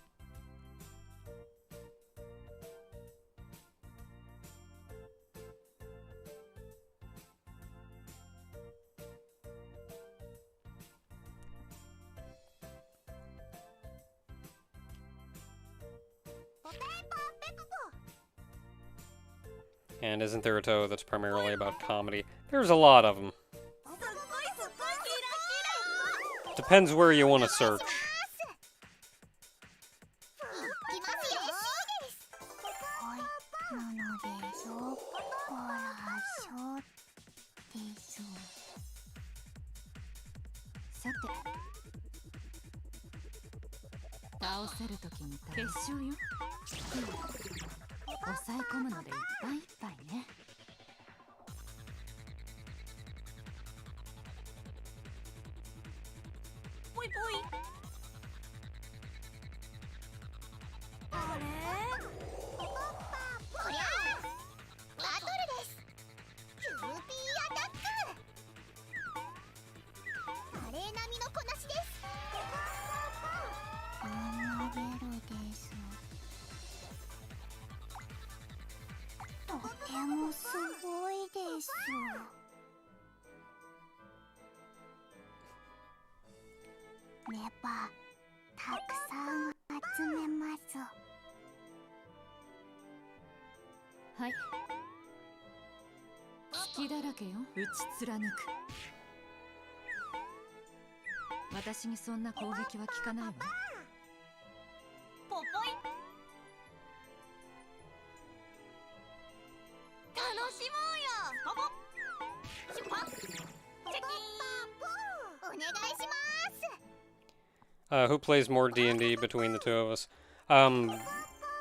And isn't there a Touhou that's primarily about comedy? There's a lot of them. Depends where you want to search. Who plays more D&D between the two of us?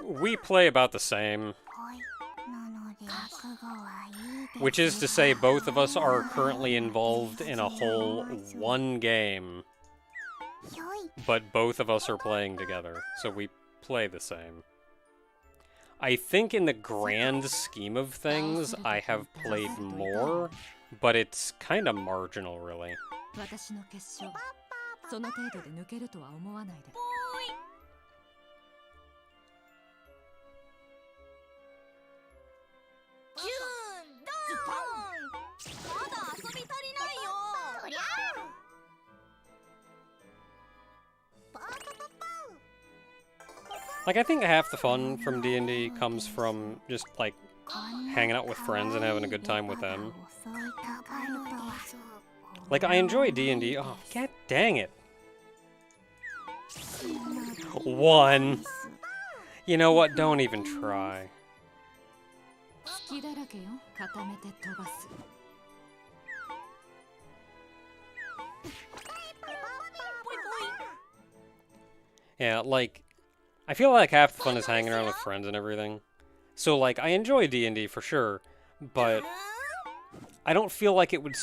We play about the same. Which is to say, both of us are currently involved in a whole one game. But both of us are playing together, so we play the same. I think in the grand scheme of things, I have played more, but it's kind of marginal, really. Like, I think half the fun from D&D comes from just, like, hanging out with friends and having a good time with them. Like, I enjoy D&D. Oh, god dang it. 1. You know what? Don't even try. Yeah, like, I feel like half the fun is hanging around with friends and everything. So, like, I enjoy D&D for sure, but I don't feel like it would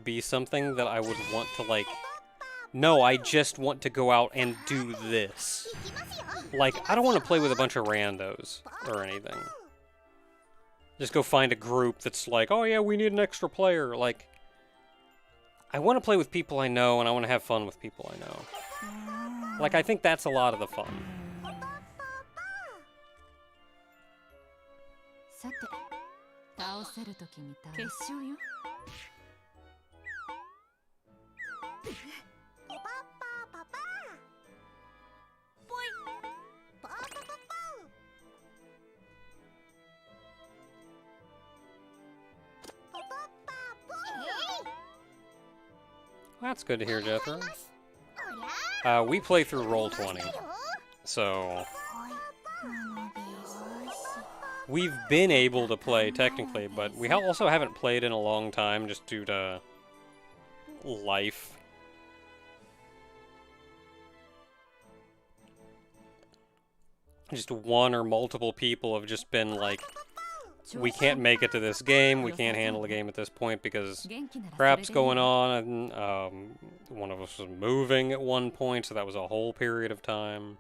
be something that I would want to, like, no, I just want to go out and do this. Like, I don't want to play with a bunch of randos or anything. Just go find a group that's like, oh yeah, we need an extra player. Like, I want to play with people I know, and I want to have fun with people I know. Like, I think that's a lot of the fun. That's good to hear, Jethro. We play through Roll20, so we've been able to play technically, but we also haven't played in a long time just due to life. Just one or multiple people have just been like, we can't make it to this game, we can't handle the game at this point because crap's going on, and one of us was moving at one point, so that was a whole period of time.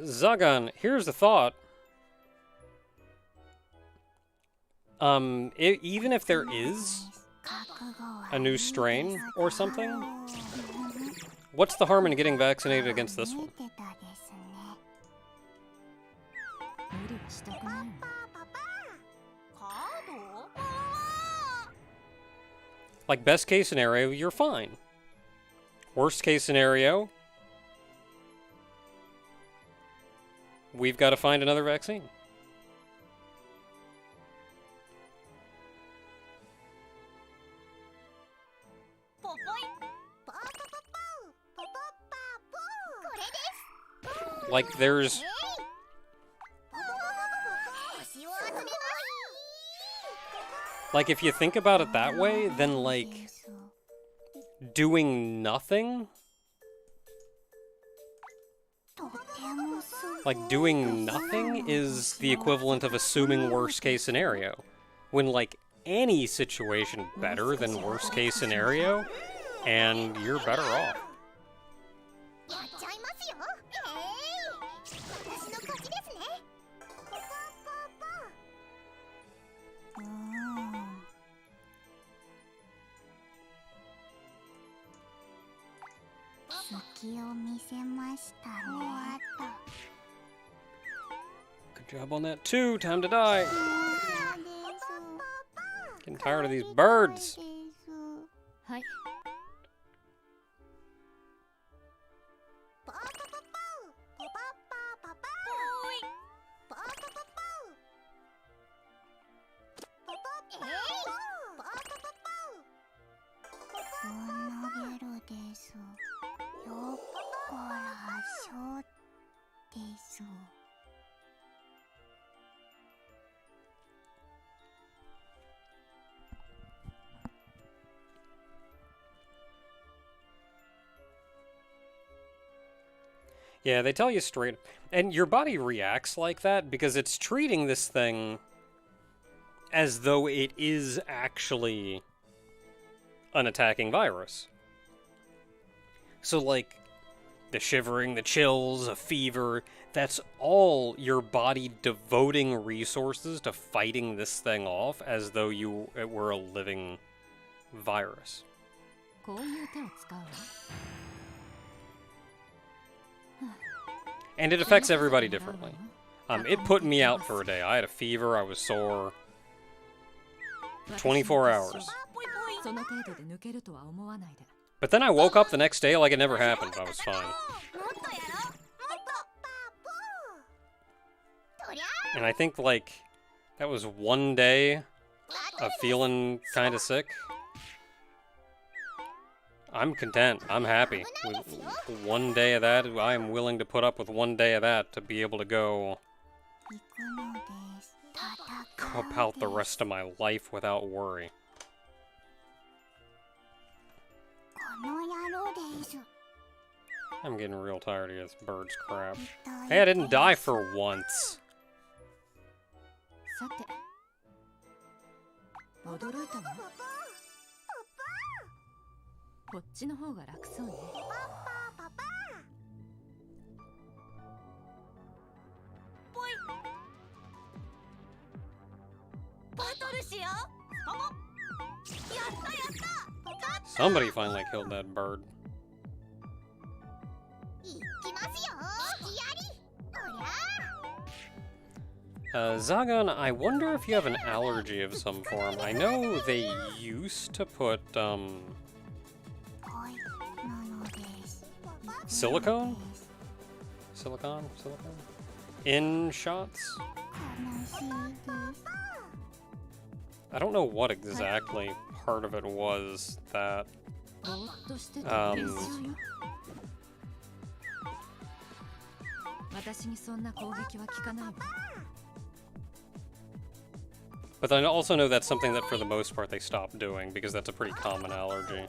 Zagan, here's the thought. Even if there is a new strain or something, what's the harm in getting vaccinated against this one? Like, best case scenario, you're fine. Worst case scenario, we've got to find another vaccine. Like, there's... Like, if you think about it that way, then, like, doing nothing? Like, doing nothing is the equivalent of assuming worst case scenario. When, like, any situation better than worst case scenario, and you're better off. Good job on that too. Time to die. Getting tired of these birds. Yeah, they tell you straight, and your body reacts like that because it's treating this thing as though it is actually an attacking virus. So, like, the shivering, the chills, a fever, that's all your body devoting resources to fighting this thing off as though it were a living virus. And it affects everybody differently. It put me out for a day. I had a fever, I was sore. 24 hours. But then I woke up the next day like it never happened. I was fine. And I think, like, that was one day of feeling kind of sick. I'm content. I'm happy. With one day of that, I am willing to put up with one day of that to be able to go about the rest of my life without worry. I'm getting real tired of this bird's crap. Hey, I didn't die for once. Somebody finally killed that bird. Zagan, I wonder if you have an allergy of some form. I know they used to put, silicone? Silicone? In shots? I don't know what exactly part of it was that, but I also know that's something that for the most part they stopped doing because that's a pretty common allergy.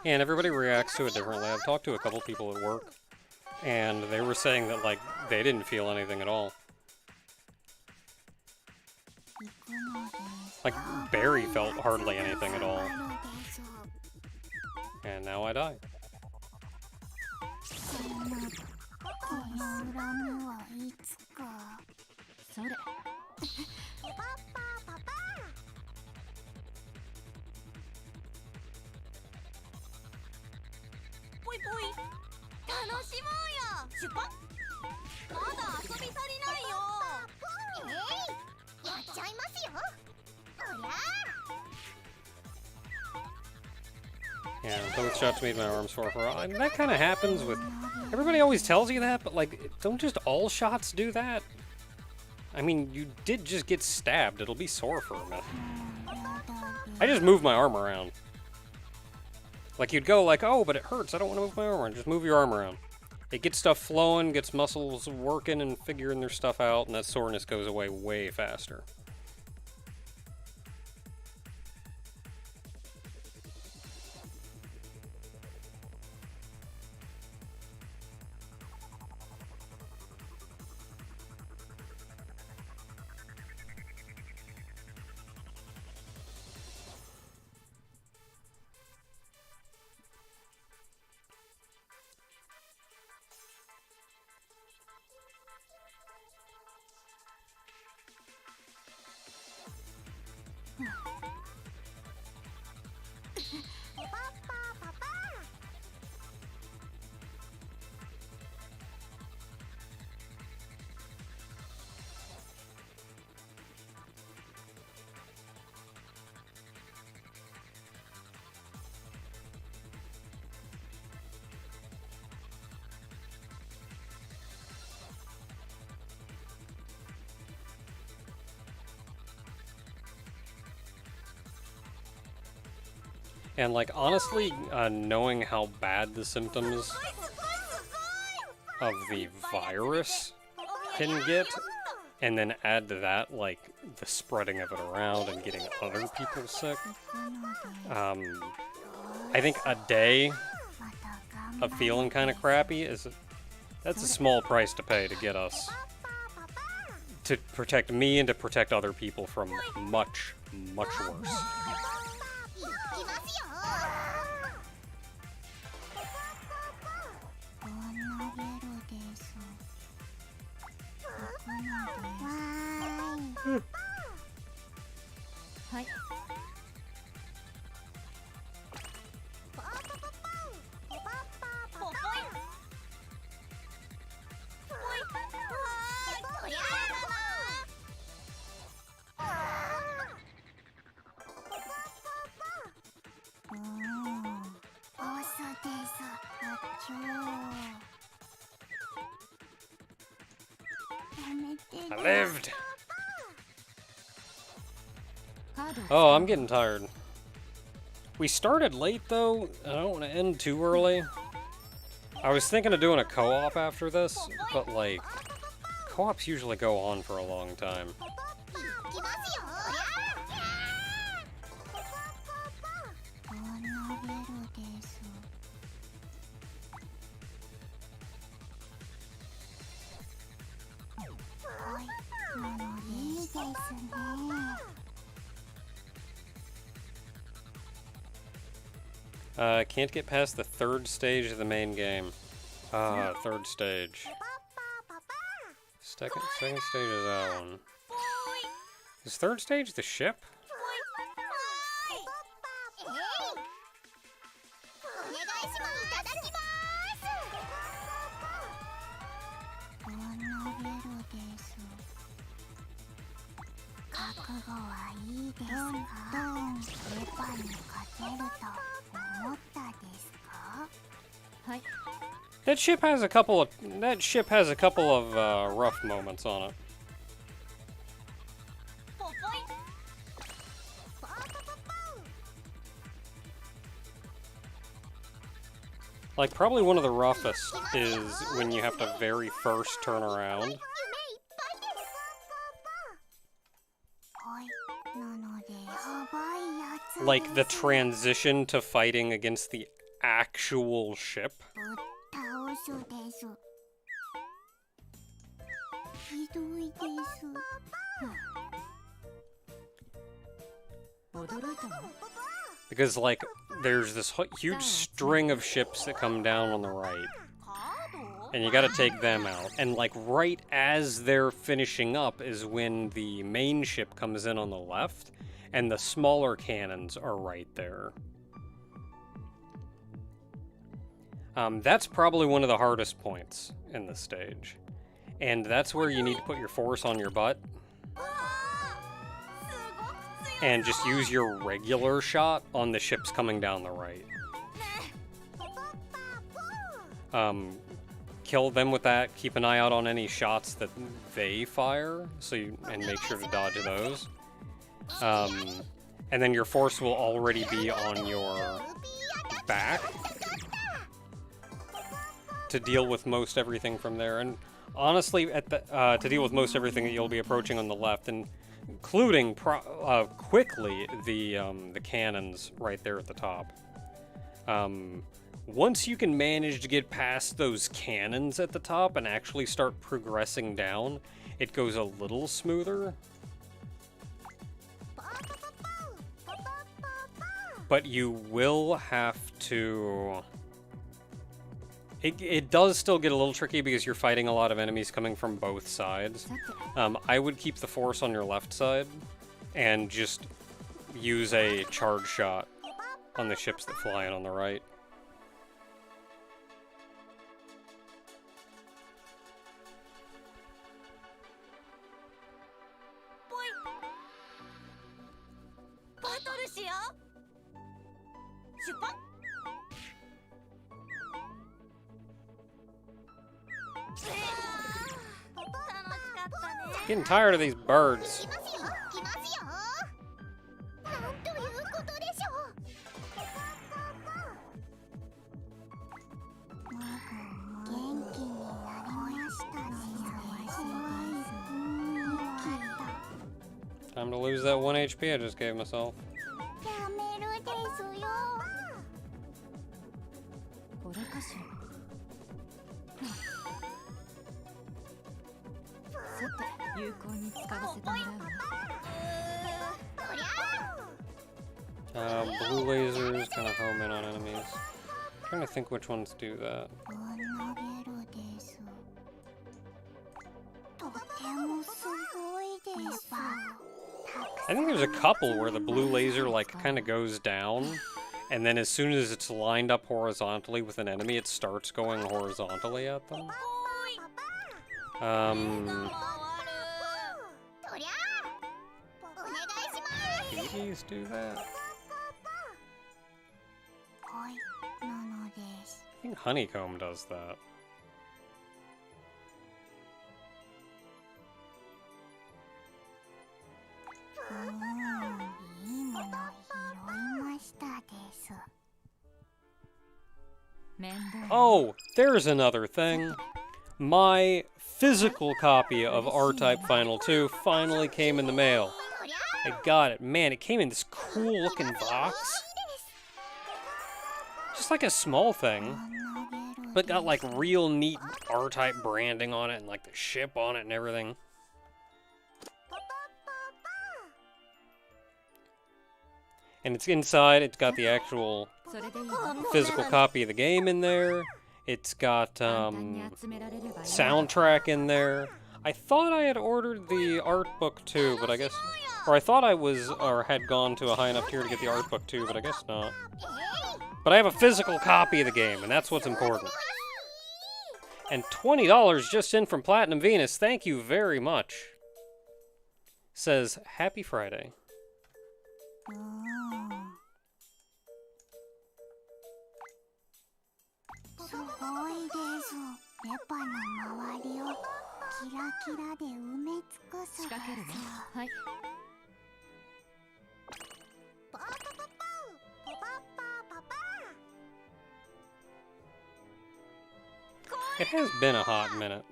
And everybody reacts to it differently. I've talked to a couple people at work, and they were saying that, like, they didn't feel anything at all. Like, Barry felt hardly anything at all. And now I die. Yeah, both shots made my arms sore for and that kind of happens with... Everybody always tells you that, but, like, don't just all shots do that? I mean, you did just get stabbed. It'll be sore for a minute. I just move my arm around. Like, you'd go like, oh, but it hurts. I don't want to move my arm around. Just move your arm around. It gets stuff flowing, gets muscles working and figuring their stuff out, and that soreness goes away way faster. And like honestly, knowing how bad the symptoms of the virus can get, and then add to that like the spreading of it around and getting other people sick, I think a day of feeling kind of crappy that's a small price to pay to get us to protect me and to protect other people from much, much worse. I lived! Oh, I'm getting tired. We started late though, I don't want to end too early. I was thinking of doing a co-op after this, but like, co-ops usually go on for a long time. Can't get past the third stage of the main game. Third stage. Second stage is that one. Is third stage the ship? That ship has a couple of rough moments on it. Like, probably one of the roughest is when you have to very first turn around. Like, the transition to fighting against the actual ship. Because, like, there's this huge string of ships that come down on the right. And you gotta take them out. And, like, right as they're finishing up is when the main ship comes in on the left, and the smaller cannons are right there. That's probably one of the hardest points in the stage. And that's where you need to put your force on your butt. And just use your regular shot on the ships coming down the right. Kill them with that. Keep an eye out on any shots that they fire, and make sure to dodge those. And then your force will already be on your back to deal with most everything from there. And honestly, to deal with most everything that you'll be approaching on the left, and including quickly the cannons right there at the top. Once you can manage to get past those cannons at the top and actually start progressing down, it goes a little smoother. But you will have to... It does still get a little tricky because you're fighting a lot of enemies coming from both sides. I would keep the force on your left side and just use a charge shot on the ships that fly in on the right. Getting tired of these birds. Time to lose that 1 HP I just gave myself. Blue lasers kind of home in on enemies. I'm trying to think which ones do that. I think there's a couple where the blue laser like kind of goes down, and then as soon as it's lined up horizontally with an enemy, it starts going horizontally at them. BBs do that? I think Honeycomb does that. Oh, there's another thing. My physical copy of R-Type Final 2 finally came in the mail. I got it. Man, it came in this cool looking box. Just like a small thing. But got like real neat R-Type branding on it and like the ship on it and everything. And it's inside, it's got the actual physical copy of the game in there. It's got soundtrack in there. I thought I had ordered the art book too, but I guess... Or I thought I was, or had gone to a high enough tier to get the art book too, but I guess not. But I have a physical copy of the game, and that's what's important. And $20 just in from Platinum Venus. Thank you very much. Says, Happy Friday. It has been a hot minute.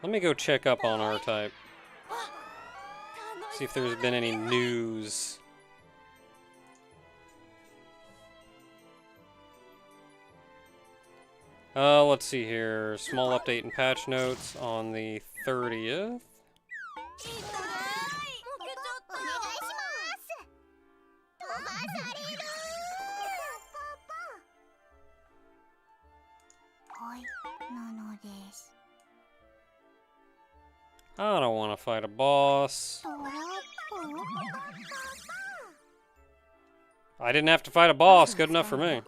Let me go check up on R-Type. See if there's been any news. Let's see here. Small update and patch notes on the 30th. I don't want to fight a boss. I didn't have to fight a boss. Good enough for me.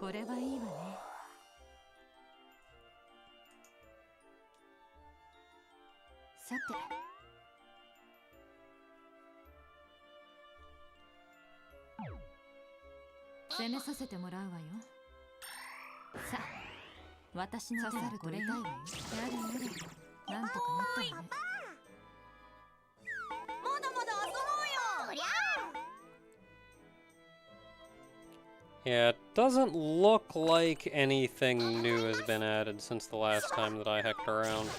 Yeah, it doesn't look like anything new has been added since the last time that I hecked around.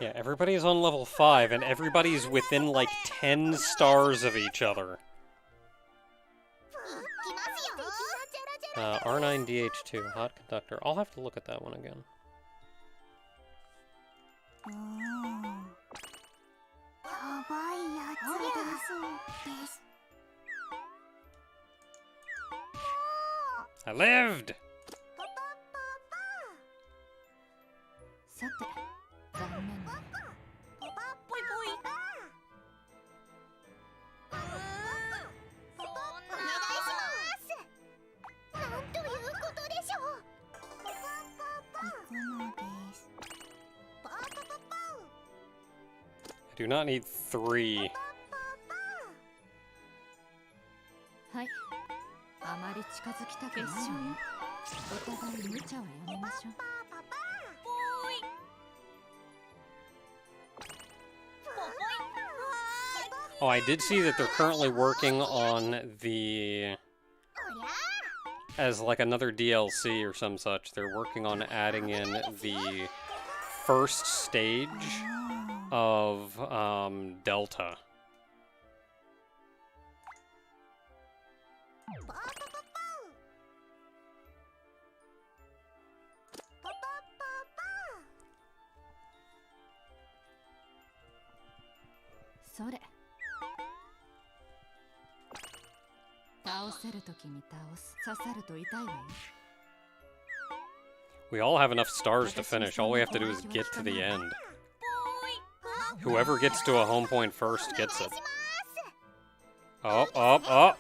Yeah, everybody's on level 5, and everybody's within like 10 stars of each other. R9DH2, hot conductor. I'll have to look at that one again. I lived! I do not need 3. Oh, I did see that they're currently working on the... as like another DLC or some such. They're working on adding in the first stage of Delta. We all have enough stars to finish. All we have to do is get to the end. Whoever gets to a home point first gets it. Up, up, up!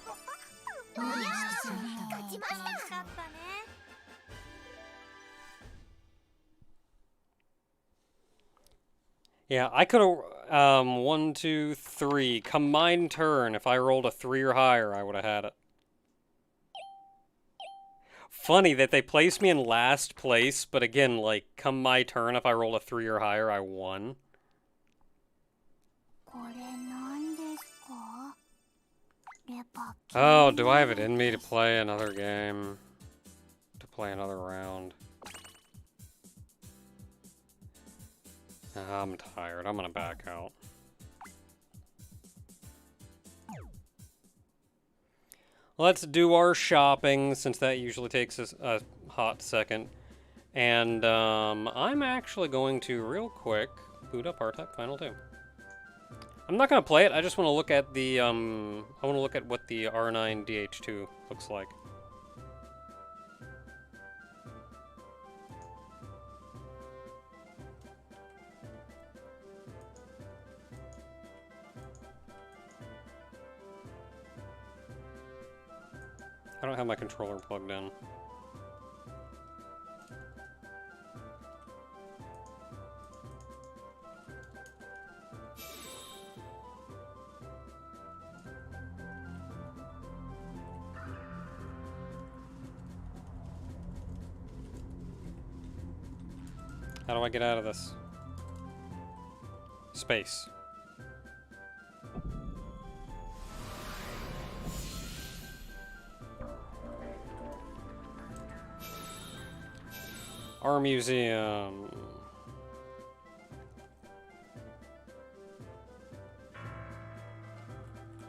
Yeah, I could have, 1, 2, 3, combined turn. If I rolled a 3 or higher, I would have had it. Funny that they placed me in last place, but again, like, come my turn, if I rolled a 3 or higher, I won. Oh, do I have it in me to play another game? To play another round? I'm tired. I'm gonna back out. Let's do our shopping, since that usually takes us a hot second. And I'm actually going to, real quick, boot up R-Type Final 2. I'm not going to play it, I just want to look at the, I want to look at what the R9DH2 looks like. I don't have my controller plugged in. How do I get out of this? Space. Our museum.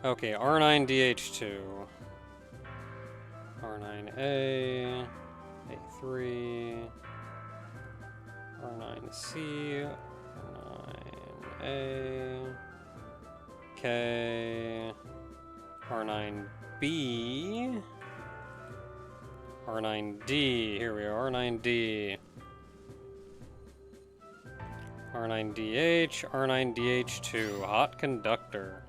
Okay, R9DH2. R9A. A3. R9C. R9A. K. R9B. R9D. Here we are, R9D. R9DH, R9DH2, hot conductor.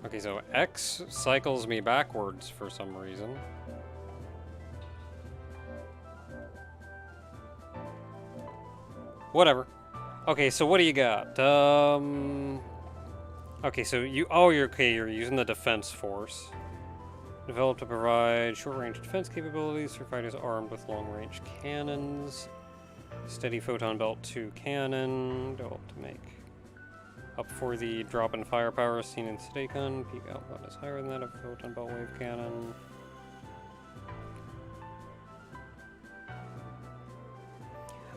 Okay, so X cycles me backwards for some reason. Whatever. Okay, so what do you got? Okay, so you're using the defense force. Developed to provide short-range defense capabilities for fighters armed with long-range cannons. Steady photon belt 2 cannon. Developed to make Up for the drop in firepower seen in Stacon. Peak output is higher than that of photon bolt wave cannon.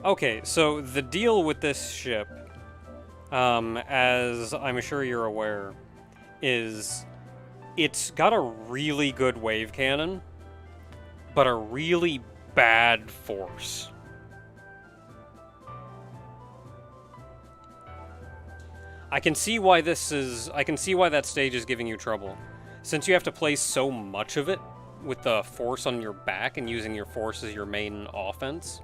Okay, so the deal with this ship, as I'm sure you're aware, is it's got a really good wave cannon, but a really bad force. I can see why that stage is giving you trouble. Since you have to place so much of it with the force on your back and using your force as your main offense.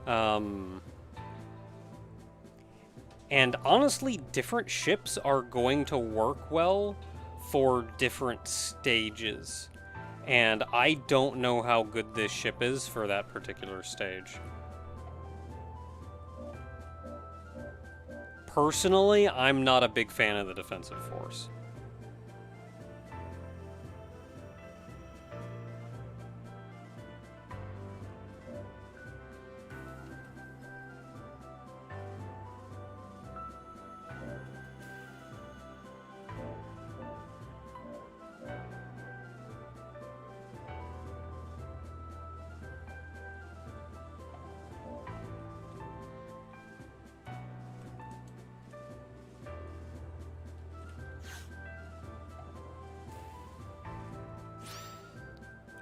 And honestly, different ships are going to work well for different stages. And I don't know how good this ship is for that particular stage. Personally, I'm not a big fan of the defensive force.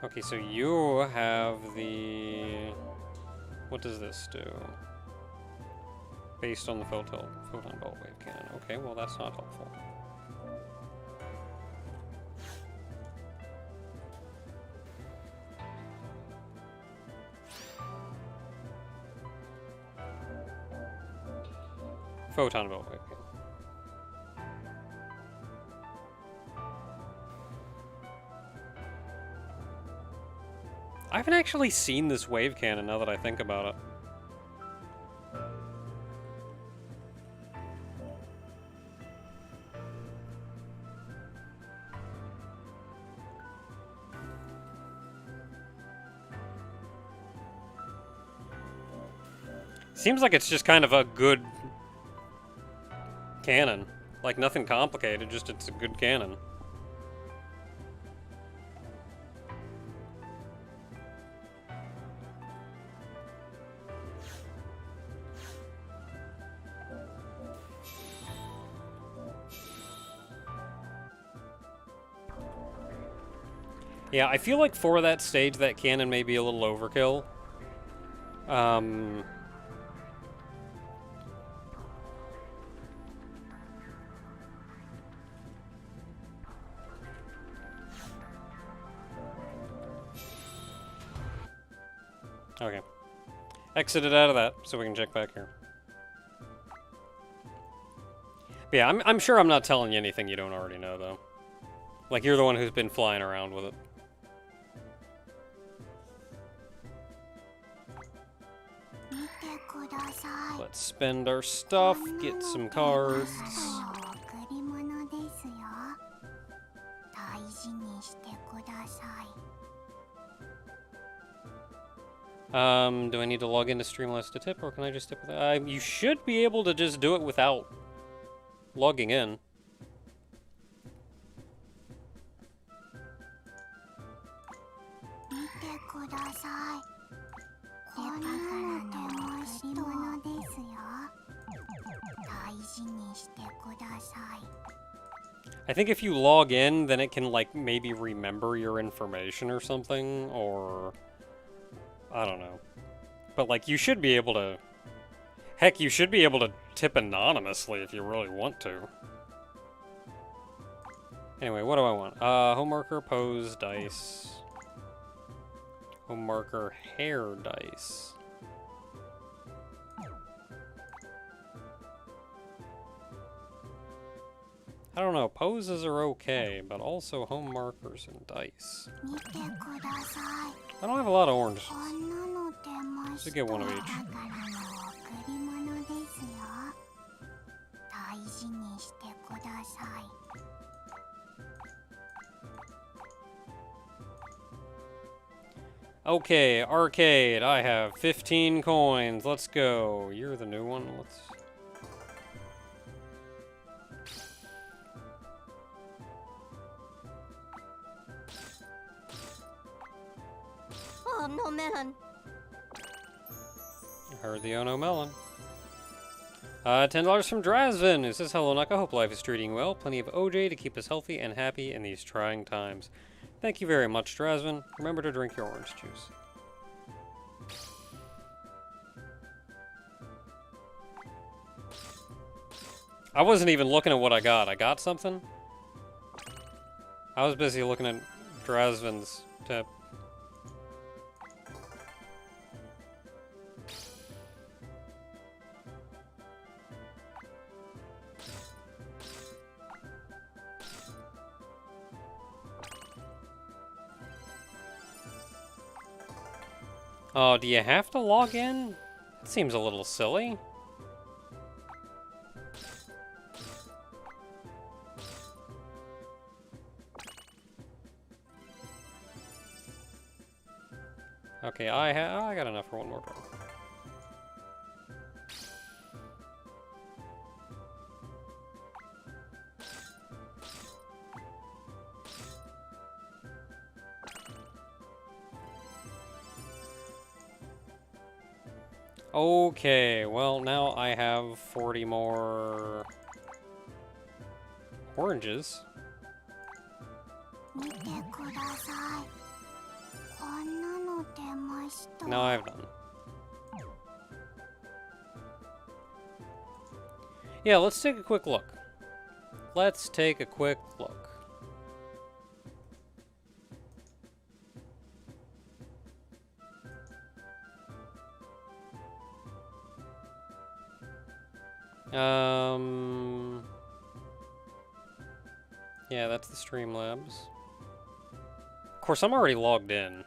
Okay, so you have the... What does this do? Based on the photon bolt wave cannon. Okay, well that's not helpful. Photon bolt wave cannon. I haven't actually seen this wave cannon now that I think about it. Seems like it's just kind of a good cannon. Like nothing complicated, just it's a good cannon. Yeah, I feel like for that stage, that cannon may be a little overkill. Okay. Exited out of that, so we can check back here. But yeah, I'm sure I'm not telling you anything you don't already know, though. Like, you're the one who's been flying around with it. Let's spend our stuff, get some cards. Do I need to log into Streamlabs to tip, or can I just tip with you should be able to just do it without logging in. I think if you log in, then it can, like, maybe remember your information or something, or... I don't know. But, like, you should be able to... Heck, you should be able to tip anonymously if you really want to. Anyway, what do I want? Home marker, pose, dice. Home marker, hair, dice. I don't know, poses are okay, but also home markers and dice. I don't have a lot of orange. Should get one of each. Okay, arcade. I have 15 coins. Let's go. You're the new one. Let's...
no melon.
I heard the Ono Melon. $10 from Drazvin, who says, hello, Naka. Hope life is treating you well. Plenty of OJ to keep us healthy and happy in these trying times. Thank you very much, Drazvin. Remember to drink your orange juice. I wasn't even looking at what I got. I got something? I was busy looking at Drazvin's tip. Oh, do you have to log in? That seems a little silly. Okay, I got enough for one more turn. Okay, well, now I have 40 more oranges. Now I've done. Yeah, let's take a quick look. Let's take a quick look. Yeah, that's the Streamlabs. Of course, I'm already logged in.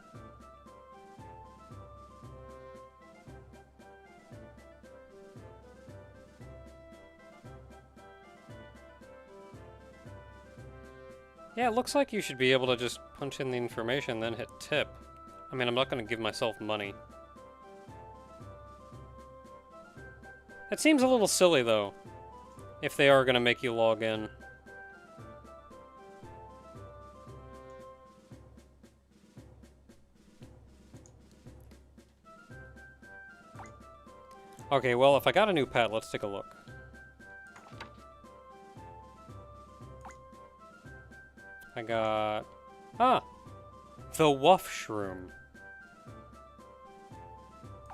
Yeah, it looks like you should be able to just punch in the information, then hit tip. I mean, I'm not going to give myself money. It seems a little silly, though, if they are going to make you log in. Okay, well, if I got a new pet, let's take a look. I got... Ah! The Wuff Shroom.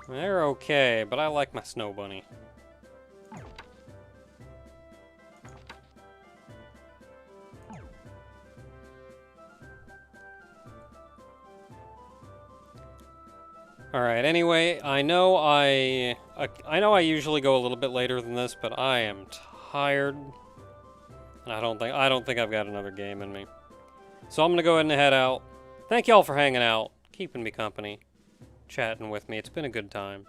They're okay, but I like my Snow Bunny. Alright, anyway, I know I usually go a little bit later than this, but I am tired. And I don't think I've got another game in me. So I'm gonna go ahead and head out. Thank y'all for hanging out, keeping me company, chatting with me. It's been a good time.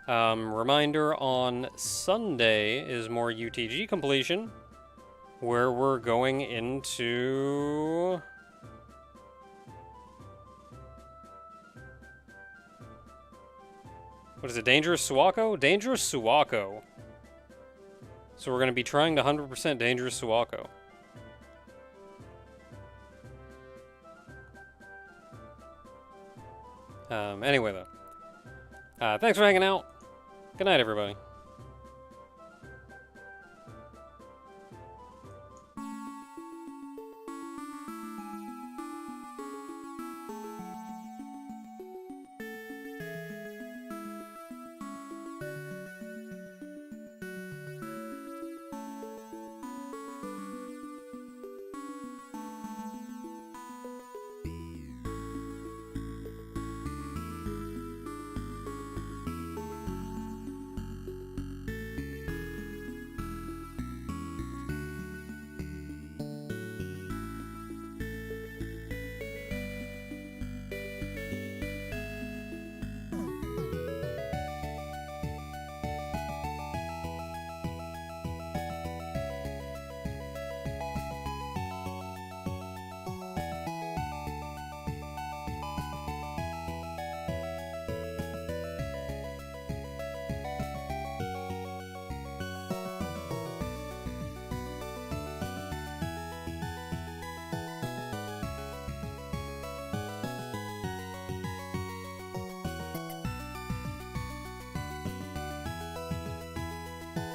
Reminder, on Sunday is more UTG completion, where we're going into... What is it, Dangerous Suwako? Dangerous Suwako. So we're going to be trying to 100% Dangerous Suwako. Anyway, though. Thanks for hanging out. Good night, everybody.